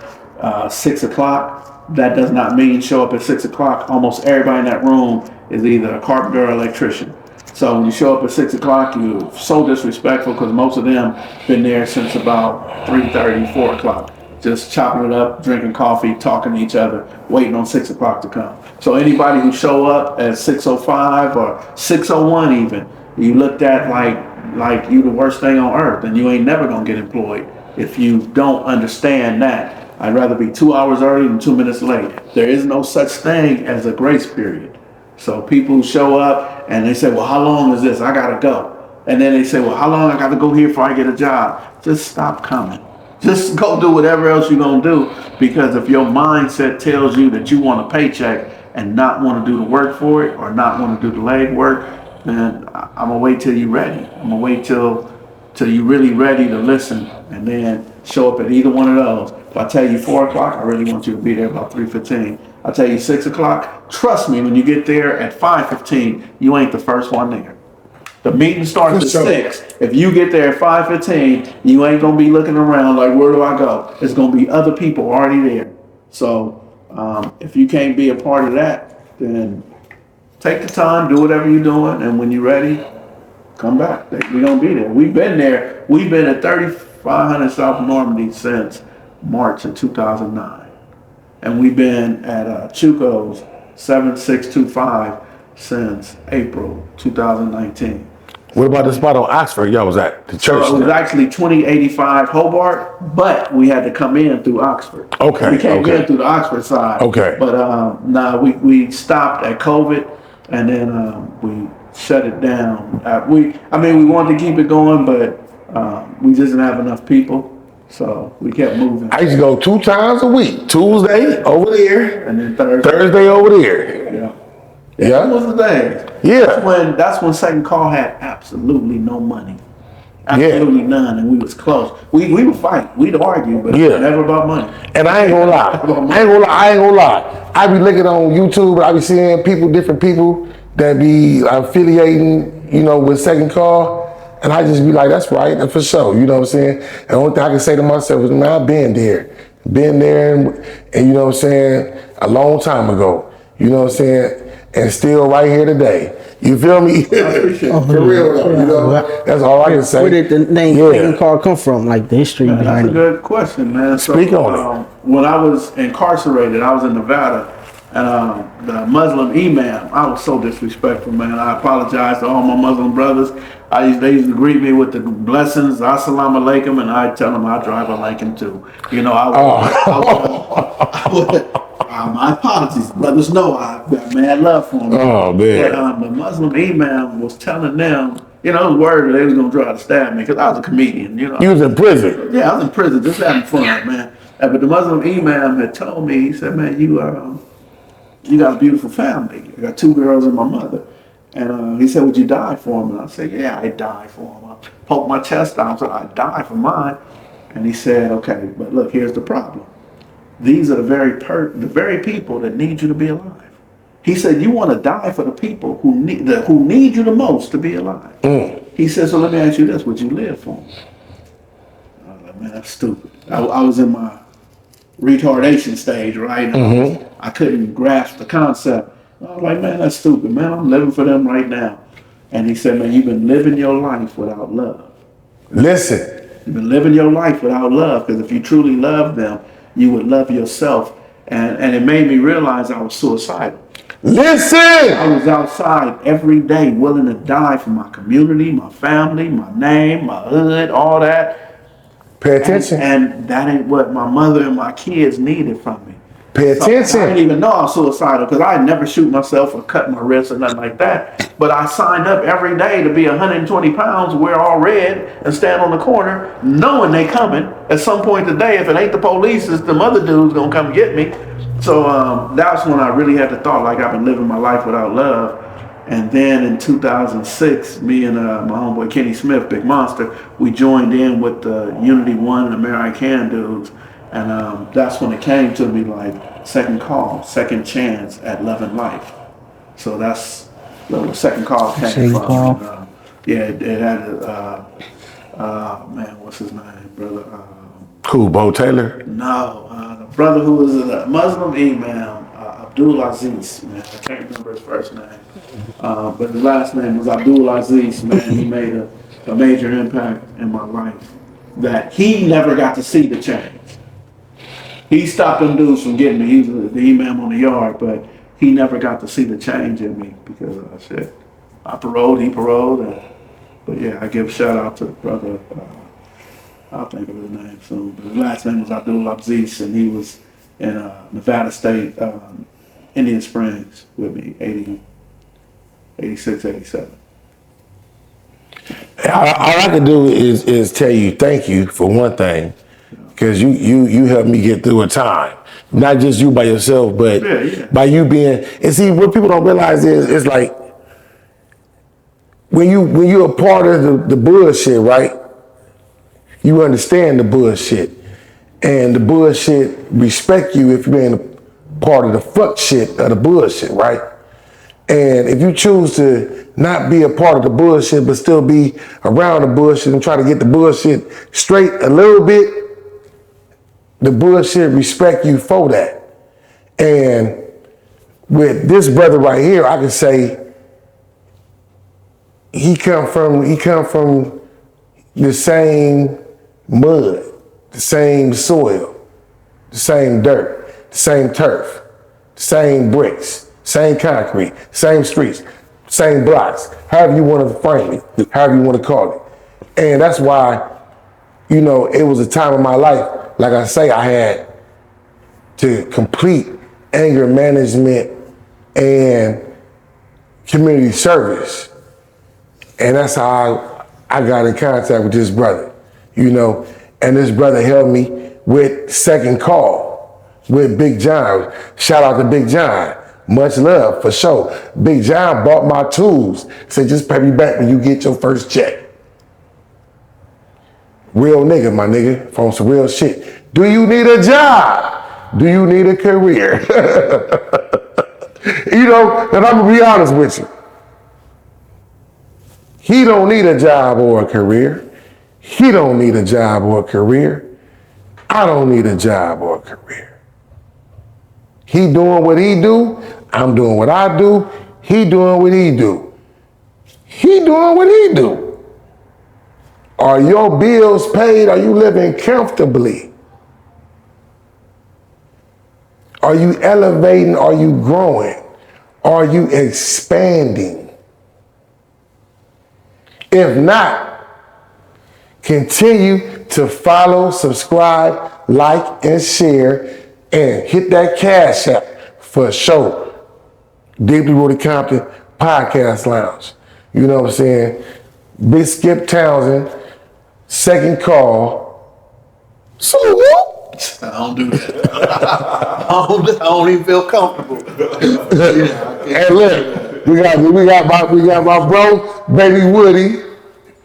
Speaker 2: 6 o'clock. That does not mean show up at 6 o'clock. Almost everybody in that room is either a carpenter or electrician. So when you show up at 6 o'clock, you're so disrespectful, because most of them been there since about 3:30, 4 o'clock. Just chopping it up, drinking coffee, talking to each other, waiting on 6 o'clock to come. So anybody who show up at 6:05 or 6:01 even, you looked at like you the worst thing on earth, and you ain't never gonna get employed if you don't understand that. I'd rather be 2 hours early than 2 minutes late. There is no such thing as a grace period. So people show up and they say, well, how long is this? I gotta go. And then they say, well, how long I gotta go here before I get a job? Just stop coming. Just go do whatever else you're gonna do, because if your mindset tells you that you want a paycheck and not want to do the work for it, or not want to do the leg work, then I'm gonna wait till you're ready. I'm gonna wait till you're really ready to listen, and then show up at either one of those. If I tell you 4 o'clock, I really want you to be there about 3:15. I tell you 6 o'clock, trust me, when you get there at 5:15, you ain't the first one there. The meeting starts at 6. If you get there at 5:15, you ain't gonna be looking around like, where do I go? There's gonna be other people already there. So if you can't be a part of that, then take the time, do whatever you're doing, and when you're ready, come back. We're gonna be there. We've been there. We've been at 3500 South Normandy since March of 2009. And we've been at Chuco's 7625 since April 2019.
Speaker 1: What about the spot on Oxford y'all was at? The church?
Speaker 2: So it was actually 2085 Hobart, but we had to come in through Oxford.
Speaker 1: Okay.
Speaker 2: We came in through the Oxford side.
Speaker 1: Okay.
Speaker 2: But we stopped at COVID, and then we shut it down. We wanted to keep it going, but we just didn't have enough people. So we kept moving.
Speaker 1: I used to go 2 times a week. Tuesday over there,
Speaker 2: And then Thursday.
Speaker 1: Thursday over there.
Speaker 2: Yeah.
Speaker 1: Yeah.
Speaker 2: That was the day.
Speaker 1: Yeah.
Speaker 2: That's when Second Call had absolutely no money. Absolutely none, and we was close. We would fight, we'd argue, but
Speaker 1: Yeah.
Speaker 2: never about money.
Speaker 1: And I ain't gonna lie. I be looking on YouTube, I be seeing different people that be affiliating, with Second Call. And I just be like, that's right, that's for sure. You know what I'm saying? And the only thing I can say to myself is, man, I've been there. And you know what I'm saying? A long time ago. You know what I'm saying? And still right here today. You feel me?
Speaker 2: I appreciate it.
Speaker 1: For real though, you know? That's all I can say.
Speaker 3: Where did the name Second Call come from? Like the history
Speaker 2: That's
Speaker 3: behind
Speaker 2: a
Speaker 3: it.
Speaker 2: good question, man. So,
Speaker 1: Speak on it.
Speaker 2: When I was incarcerated, I was in Nevada, and the Muslim imam, I was so disrespectful, man. I apologize to all my Muslim brothers. They used to greet me with the blessings, assalamu alaikum, and I tell them I drive a Lincoln too. You know, my apologies, brothers know I've got mad love for them.
Speaker 1: Oh, man.
Speaker 2: But the Muslim imam was telling them, the word they was gonna try to stab me because I was a comedian. You
Speaker 1: was in prison.
Speaker 2: Yeah, I was in prison, just having fun, man. But the Muslim imam had told me, he said, man, you got a beautiful family. I got 2 girls and my mother. And he said, would you die for them? And I said, yeah, I'd die for them. I poked my chest out and said, I'd die for mine. And he said, okay, but look, here's the problem. These are the very people that need you to be alive. He said, you want to die for the people who need you the most to be alive. He said, so let me ask you this, would you live for them? I was like, man, that's stupid. I was in my retardation stage, right? I couldn't grasp the concept. I was like, man, that's stupid, man. I'm living for them right now. And he said, man, you've been living your life without love.
Speaker 1: Listen.
Speaker 2: You've been living your life without love, because if you truly love them, you would love yourself. And it made me realize I was suicidal.
Speaker 1: Listen!
Speaker 2: I was outside every day willing to die for my community, my family, my name, my hood, all that.
Speaker 1: Pay attention.
Speaker 2: And that ain't what my mother and my kids needed from me.
Speaker 1: Pay attention.
Speaker 2: So I didn't even know I was suicidal because I never shoot myself or cut my wrist or nothing like that. But I signed up every day to be 120 pounds, wear all red, and stand on the corner, knowing they coming. At some point today, if it ain't the police, it's them other dudes gonna come get me. So that's when I really had the thought, like I've been living my life without love. And then in 2006, me and my homeboy Kenny Smith, Big Monster, we joined in with the Unity One and the Mayor I Can dudes. And that's when it came to me like second call, second chance at Love and Life. So that's where the second call came from. And, it had man, what's his name, brother?
Speaker 1: Who, Bo Taylor?
Speaker 2: No, the brother who was a Muslim imam, Abdul Aziz, man. I can't remember his first name. But his last name was Abdul Aziz, man. He made a major impact in my life that he never got to see the change. He stopped them dudes from getting me. He was the imam on the yard, but he never got to see the change in me because I paroled, he paroled. But yeah, I give a shout out to the brother. I'll think of his name soon. But his last name was Abdul Aziz, and he was in Nevada State, Indian Springs with me, 86, 87.
Speaker 1: All I can do is tell you thank you for one thing, because you helped me get through a time. Not just you by yourself, but by you being. And see, what people don't realize is it's like when you're a part of the bullshit, right? You understand the bullshit, and the bullshit respect you if you're being a part of the fuck shit of the bullshit, right? And if you choose to not be a part of the bullshit, but still be around the bullshit and try to get the bullshit straight a little bit, the bullshit respect you for that. And with this brother right here, I can say he come from the same mud, the same soil, the same dirt, the same turf, the same bricks, same concrete, same streets, same blocks, however you want to frame it, however you want to call it. And that's why, it was a time in my life, like I say, I had to complete anger management and community service. And that's how I got in contact with this brother, and And this brother helped me with Second Call with Big John. Shout out to Big John. Much love, for sure. Big John bought my tools. Said, just pay me back when you get your first check. Real nigga, my nigga, from some real shit. Do you need a job? Do you need a career? You know, and I'm gonna be honest with you. He don't need a job or a career. He don't need a job or a career. I don't need a job or a career. He doing what he do. I'm doing what I do. He doing what he do. He doing what he do. Are your bills paid? Are you living comfortably? Are you elevating? Are you growing? Are you expanding? If not, continue to follow, subscribe, like, and share, and hit that cash app for sure. Deeply Rooted Compton Podcast Lounge. You know what I'm saying? Big Skip Townsend, Second Call. So what?
Speaker 2: I don't do that. I don't even feel comfortable.
Speaker 1: Hey, look, we got my bro, Baby Woody.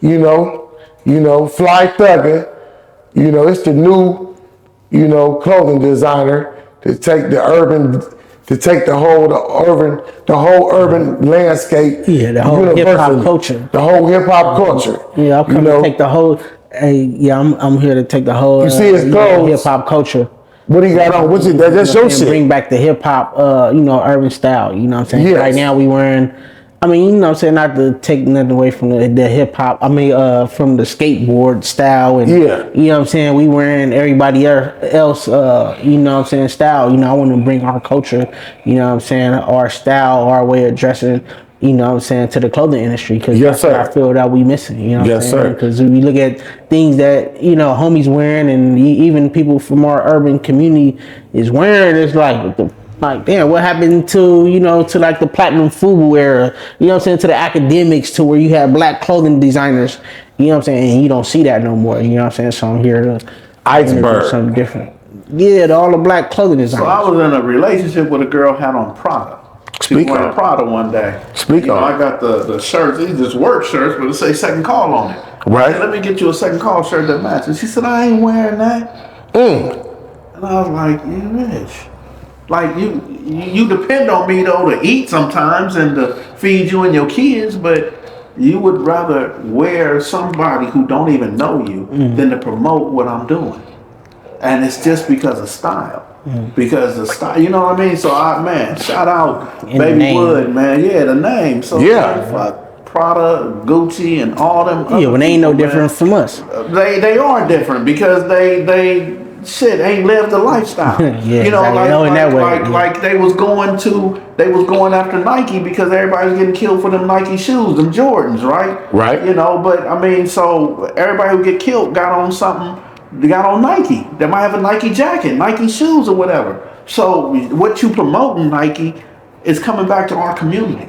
Speaker 1: You know, Fly Thugger. You know, it's the new, clothing designer to take the whole urban landscape.
Speaker 3: Yeah, the whole hip hop culture.
Speaker 1: The whole hip hop culture.
Speaker 3: Yeah, I'm coming to take the whole. I'm here to take the whole.
Speaker 1: You see his clothes.
Speaker 3: Hip hop culture.
Speaker 1: What he got on? What's it? That's your shit.
Speaker 3: Bring back the hip hop, urban style. You know what I'm saying?
Speaker 1: Yes.
Speaker 3: Right now we wearing. I mean, you know what I'm saying, not to take nothing away from the hip hop. I mean, from the skateboard style and
Speaker 1: yeah.
Speaker 3: You know what I'm saying, we wearing everybody else style. I want to bring our culture, our style, our way of dressing, to the clothing industry, because
Speaker 1: yes,
Speaker 3: that's what I feel that we missing,
Speaker 1: yes, sir.
Speaker 3: Because we look at things that, homies wearing, and even people from our urban community is wearing, it's like, damn, what happened to, to like the platinum FUBU era, to the academics, to where you had black clothing designers, and you don't see that no more, so I'm here to
Speaker 1: Iceberg.
Speaker 3: Something different. Yeah, all the black clothing designers.
Speaker 2: So I was in a relationship with a girl had on Prada. She was wearing Prada one day. I got the shirts, these just work shirts, but it say Second Call on it.
Speaker 1: Right.
Speaker 2: Let me get you a Second Call shirt that matches. She said, I ain't wearing that. And I was like, you bitch. Like, you depend on me, though, to eat sometimes and to feed you and your kids, but you would rather wear somebody who don't even know you than to promote what I'm doing. And it's just because of style. Because the style, you know what I mean? So, shout out Baby Wood, man. Yeah, the name. So, fuck Prada, Gucci, and all them.
Speaker 3: Yeah, when they ain't no different from us.
Speaker 2: They are different because they ain't lived the lifestyle.
Speaker 3: Yeah,
Speaker 2: like they was going after Nike because everybody's getting killed for them Nike shoes, them Jordans, right?
Speaker 1: Right.
Speaker 2: But I mean, so everybody who get killed got on something. They got on Nike. They might have a Nike jacket, Nike shoes, or whatever. So what you promoting, Nike, is coming back to our community.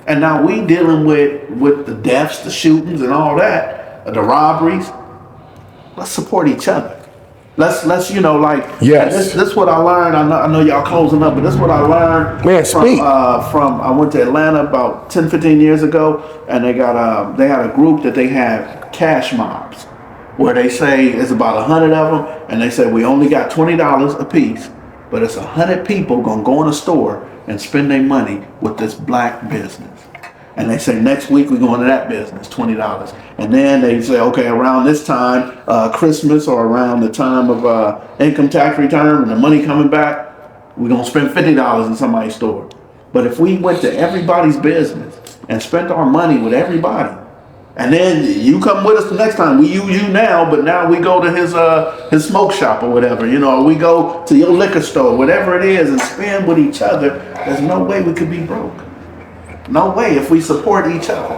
Speaker 2: And now we dealing with the deaths, the shootings, and all that, the robberies. Let's support each other. Let's
Speaker 1: yes.
Speaker 2: This what I learned. I know y'all closing up, but this what I learned.
Speaker 1: Man, speak.
Speaker 2: From I went to Atlanta about 10, 15 years ago, and they had a group that they had cash mobs, where they say it's about 100 of them, and they say we only got $20 a piece, but it's 100 people gonna go in a store and spend their money with this black business. And they say next week we're going to that business, $20. And then they say, okay, around this time, Christmas or around the time of income tax return and the money coming back, we're going to spend $50 in somebody's store. But if we went to everybody's business and spent our money with everybody, and then you come with us the next time, we use you now, but now we go to his smoke shop or whatever, or we go to your liquor store, whatever it is, and spend with each other, there's no way we could be broke. No way if we support each other.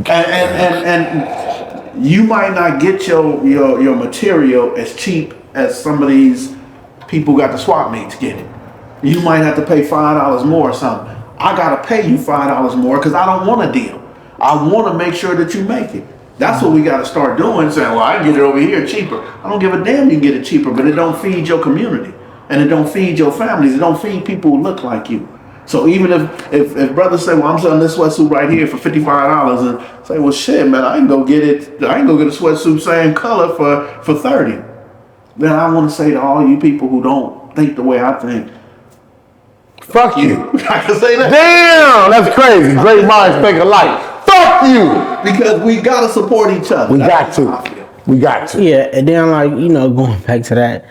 Speaker 2: And you might not get your material as cheap as some of these people got the swap meets get it. You might have to pay $5 more or something. I gotta pay you $5 more because I don't want a deal. I want to make sure that you make it. That's what we got to start doing. Saying, well, I can get it over here cheaper. I don't give a damn you can get it cheaper, but it don't feed your community. And it don't feed your families. It don't feed people who look like you. So even if brothers say, well, I'm selling this sweatsuit right here for $55 and say, well, shit, man, I can go get it. I can go get a sweatsuit same color for $30. Then I want to say to all you people who don't think the way I think,
Speaker 1: Fuck you.
Speaker 2: I can say that.
Speaker 1: Damn, that's crazy. Great minds think alike. Fuck you.
Speaker 2: Because we got to support each other.
Speaker 1: We got
Speaker 2: That's how I
Speaker 1: to.
Speaker 2: feel.
Speaker 1: We got to.
Speaker 3: Yeah, and then like, you know, going back to that,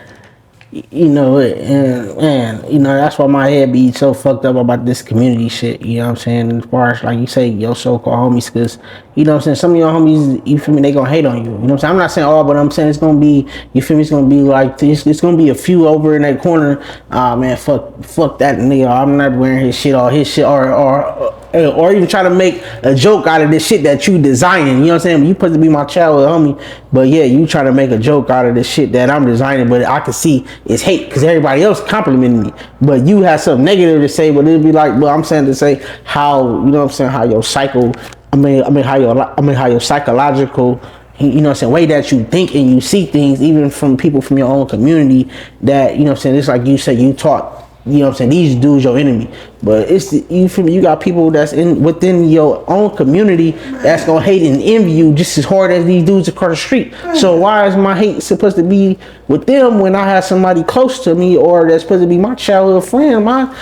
Speaker 3: you know, and you know, that's why my head be so fucked up about this community shit, you know what I'm saying? As far as like you say, your so-called homies, cause you know what I'm saying, some of your homies, you feel me, they gonna hate on you. You know what I'm saying? I'm not saying all, but I'm saying it's gonna be, you feel me, it's gonna be like this, it's gonna be a few over in that corner. Man, fuck that nigga. I'm not wearing his shit or even try to make a joke out of this shit that you designing. You know what I'm saying? You supposed to be my childhood homie, but yeah, you try to make a joke out of this shit that I'm designing, but I can see it's hate because everybody else complimenting me. But you have something negative to say, but it'll be like, well, I'm saying to say how, you know what I'm saying, how your cycle, how your psychological, you know what I'm saying, way that you think and you see things, even from people from your own community, that, you know what I'm saying, it's like you said, you taught, you know what I'm saying, these dudes your enemy, but it's you feel me, you got people that's within your own community that's gonna hate and envy you just as hard as these dudes across the street. So why is my hate supposed to be with them when I have somebody close to me or that's supposed to be my childhood friend, my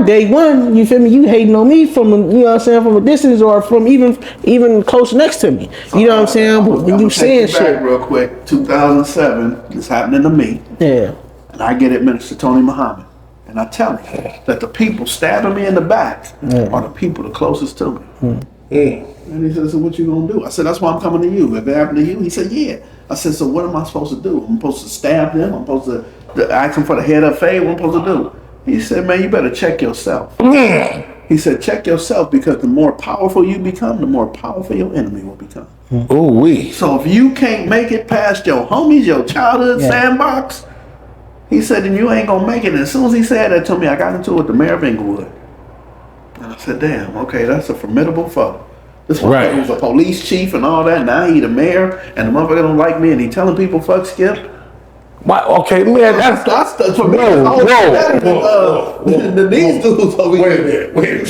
Speaker 3: day one, you feel me, you hating on me from, you know what I'm saying, from a distance or from even close next to me, you know what I'm saying? But when you saying shit
Speaker 2: real quick, 2007, this happening to me,
Speaker 3: yeah,
Speaker 2: and I get it, Minister Tony Muhammad. And I tell him that the people stabbing me in the back are the people the closest to me. And he said, so what you gonna do? I said, that's why I'm coming to you. If it happened to you, he said, yeah. I said, so what am I supposed to do? I'm supposed to stab them? I'm supposed to ask them for the head of fade? What am I supposed to do? He said, man, you better check yourself. He said, check yourself, because the more powerful you become, the more powerful your enemy will become.
Speaker 1: Ooh wee.
Speaker 2: So if you can't make it past your homies, your childhood sandbox, he said, then you ain't gonna make it. And as soon as he said that to me, I got into it with the mayor of Inglewood. And I said, damn, okay, that's a formidable foe. This motherfucker was a police chief and all that. Now he the mayor, and the motherfucker don't like me, and he telling people fuck Skip.
Speaker 1: Why, okay, man,
Speaker 2: That's for me.
Speaker 1: Whoa.
Speaker 2: These dudes over here.
Speaker 1: Wait a minute.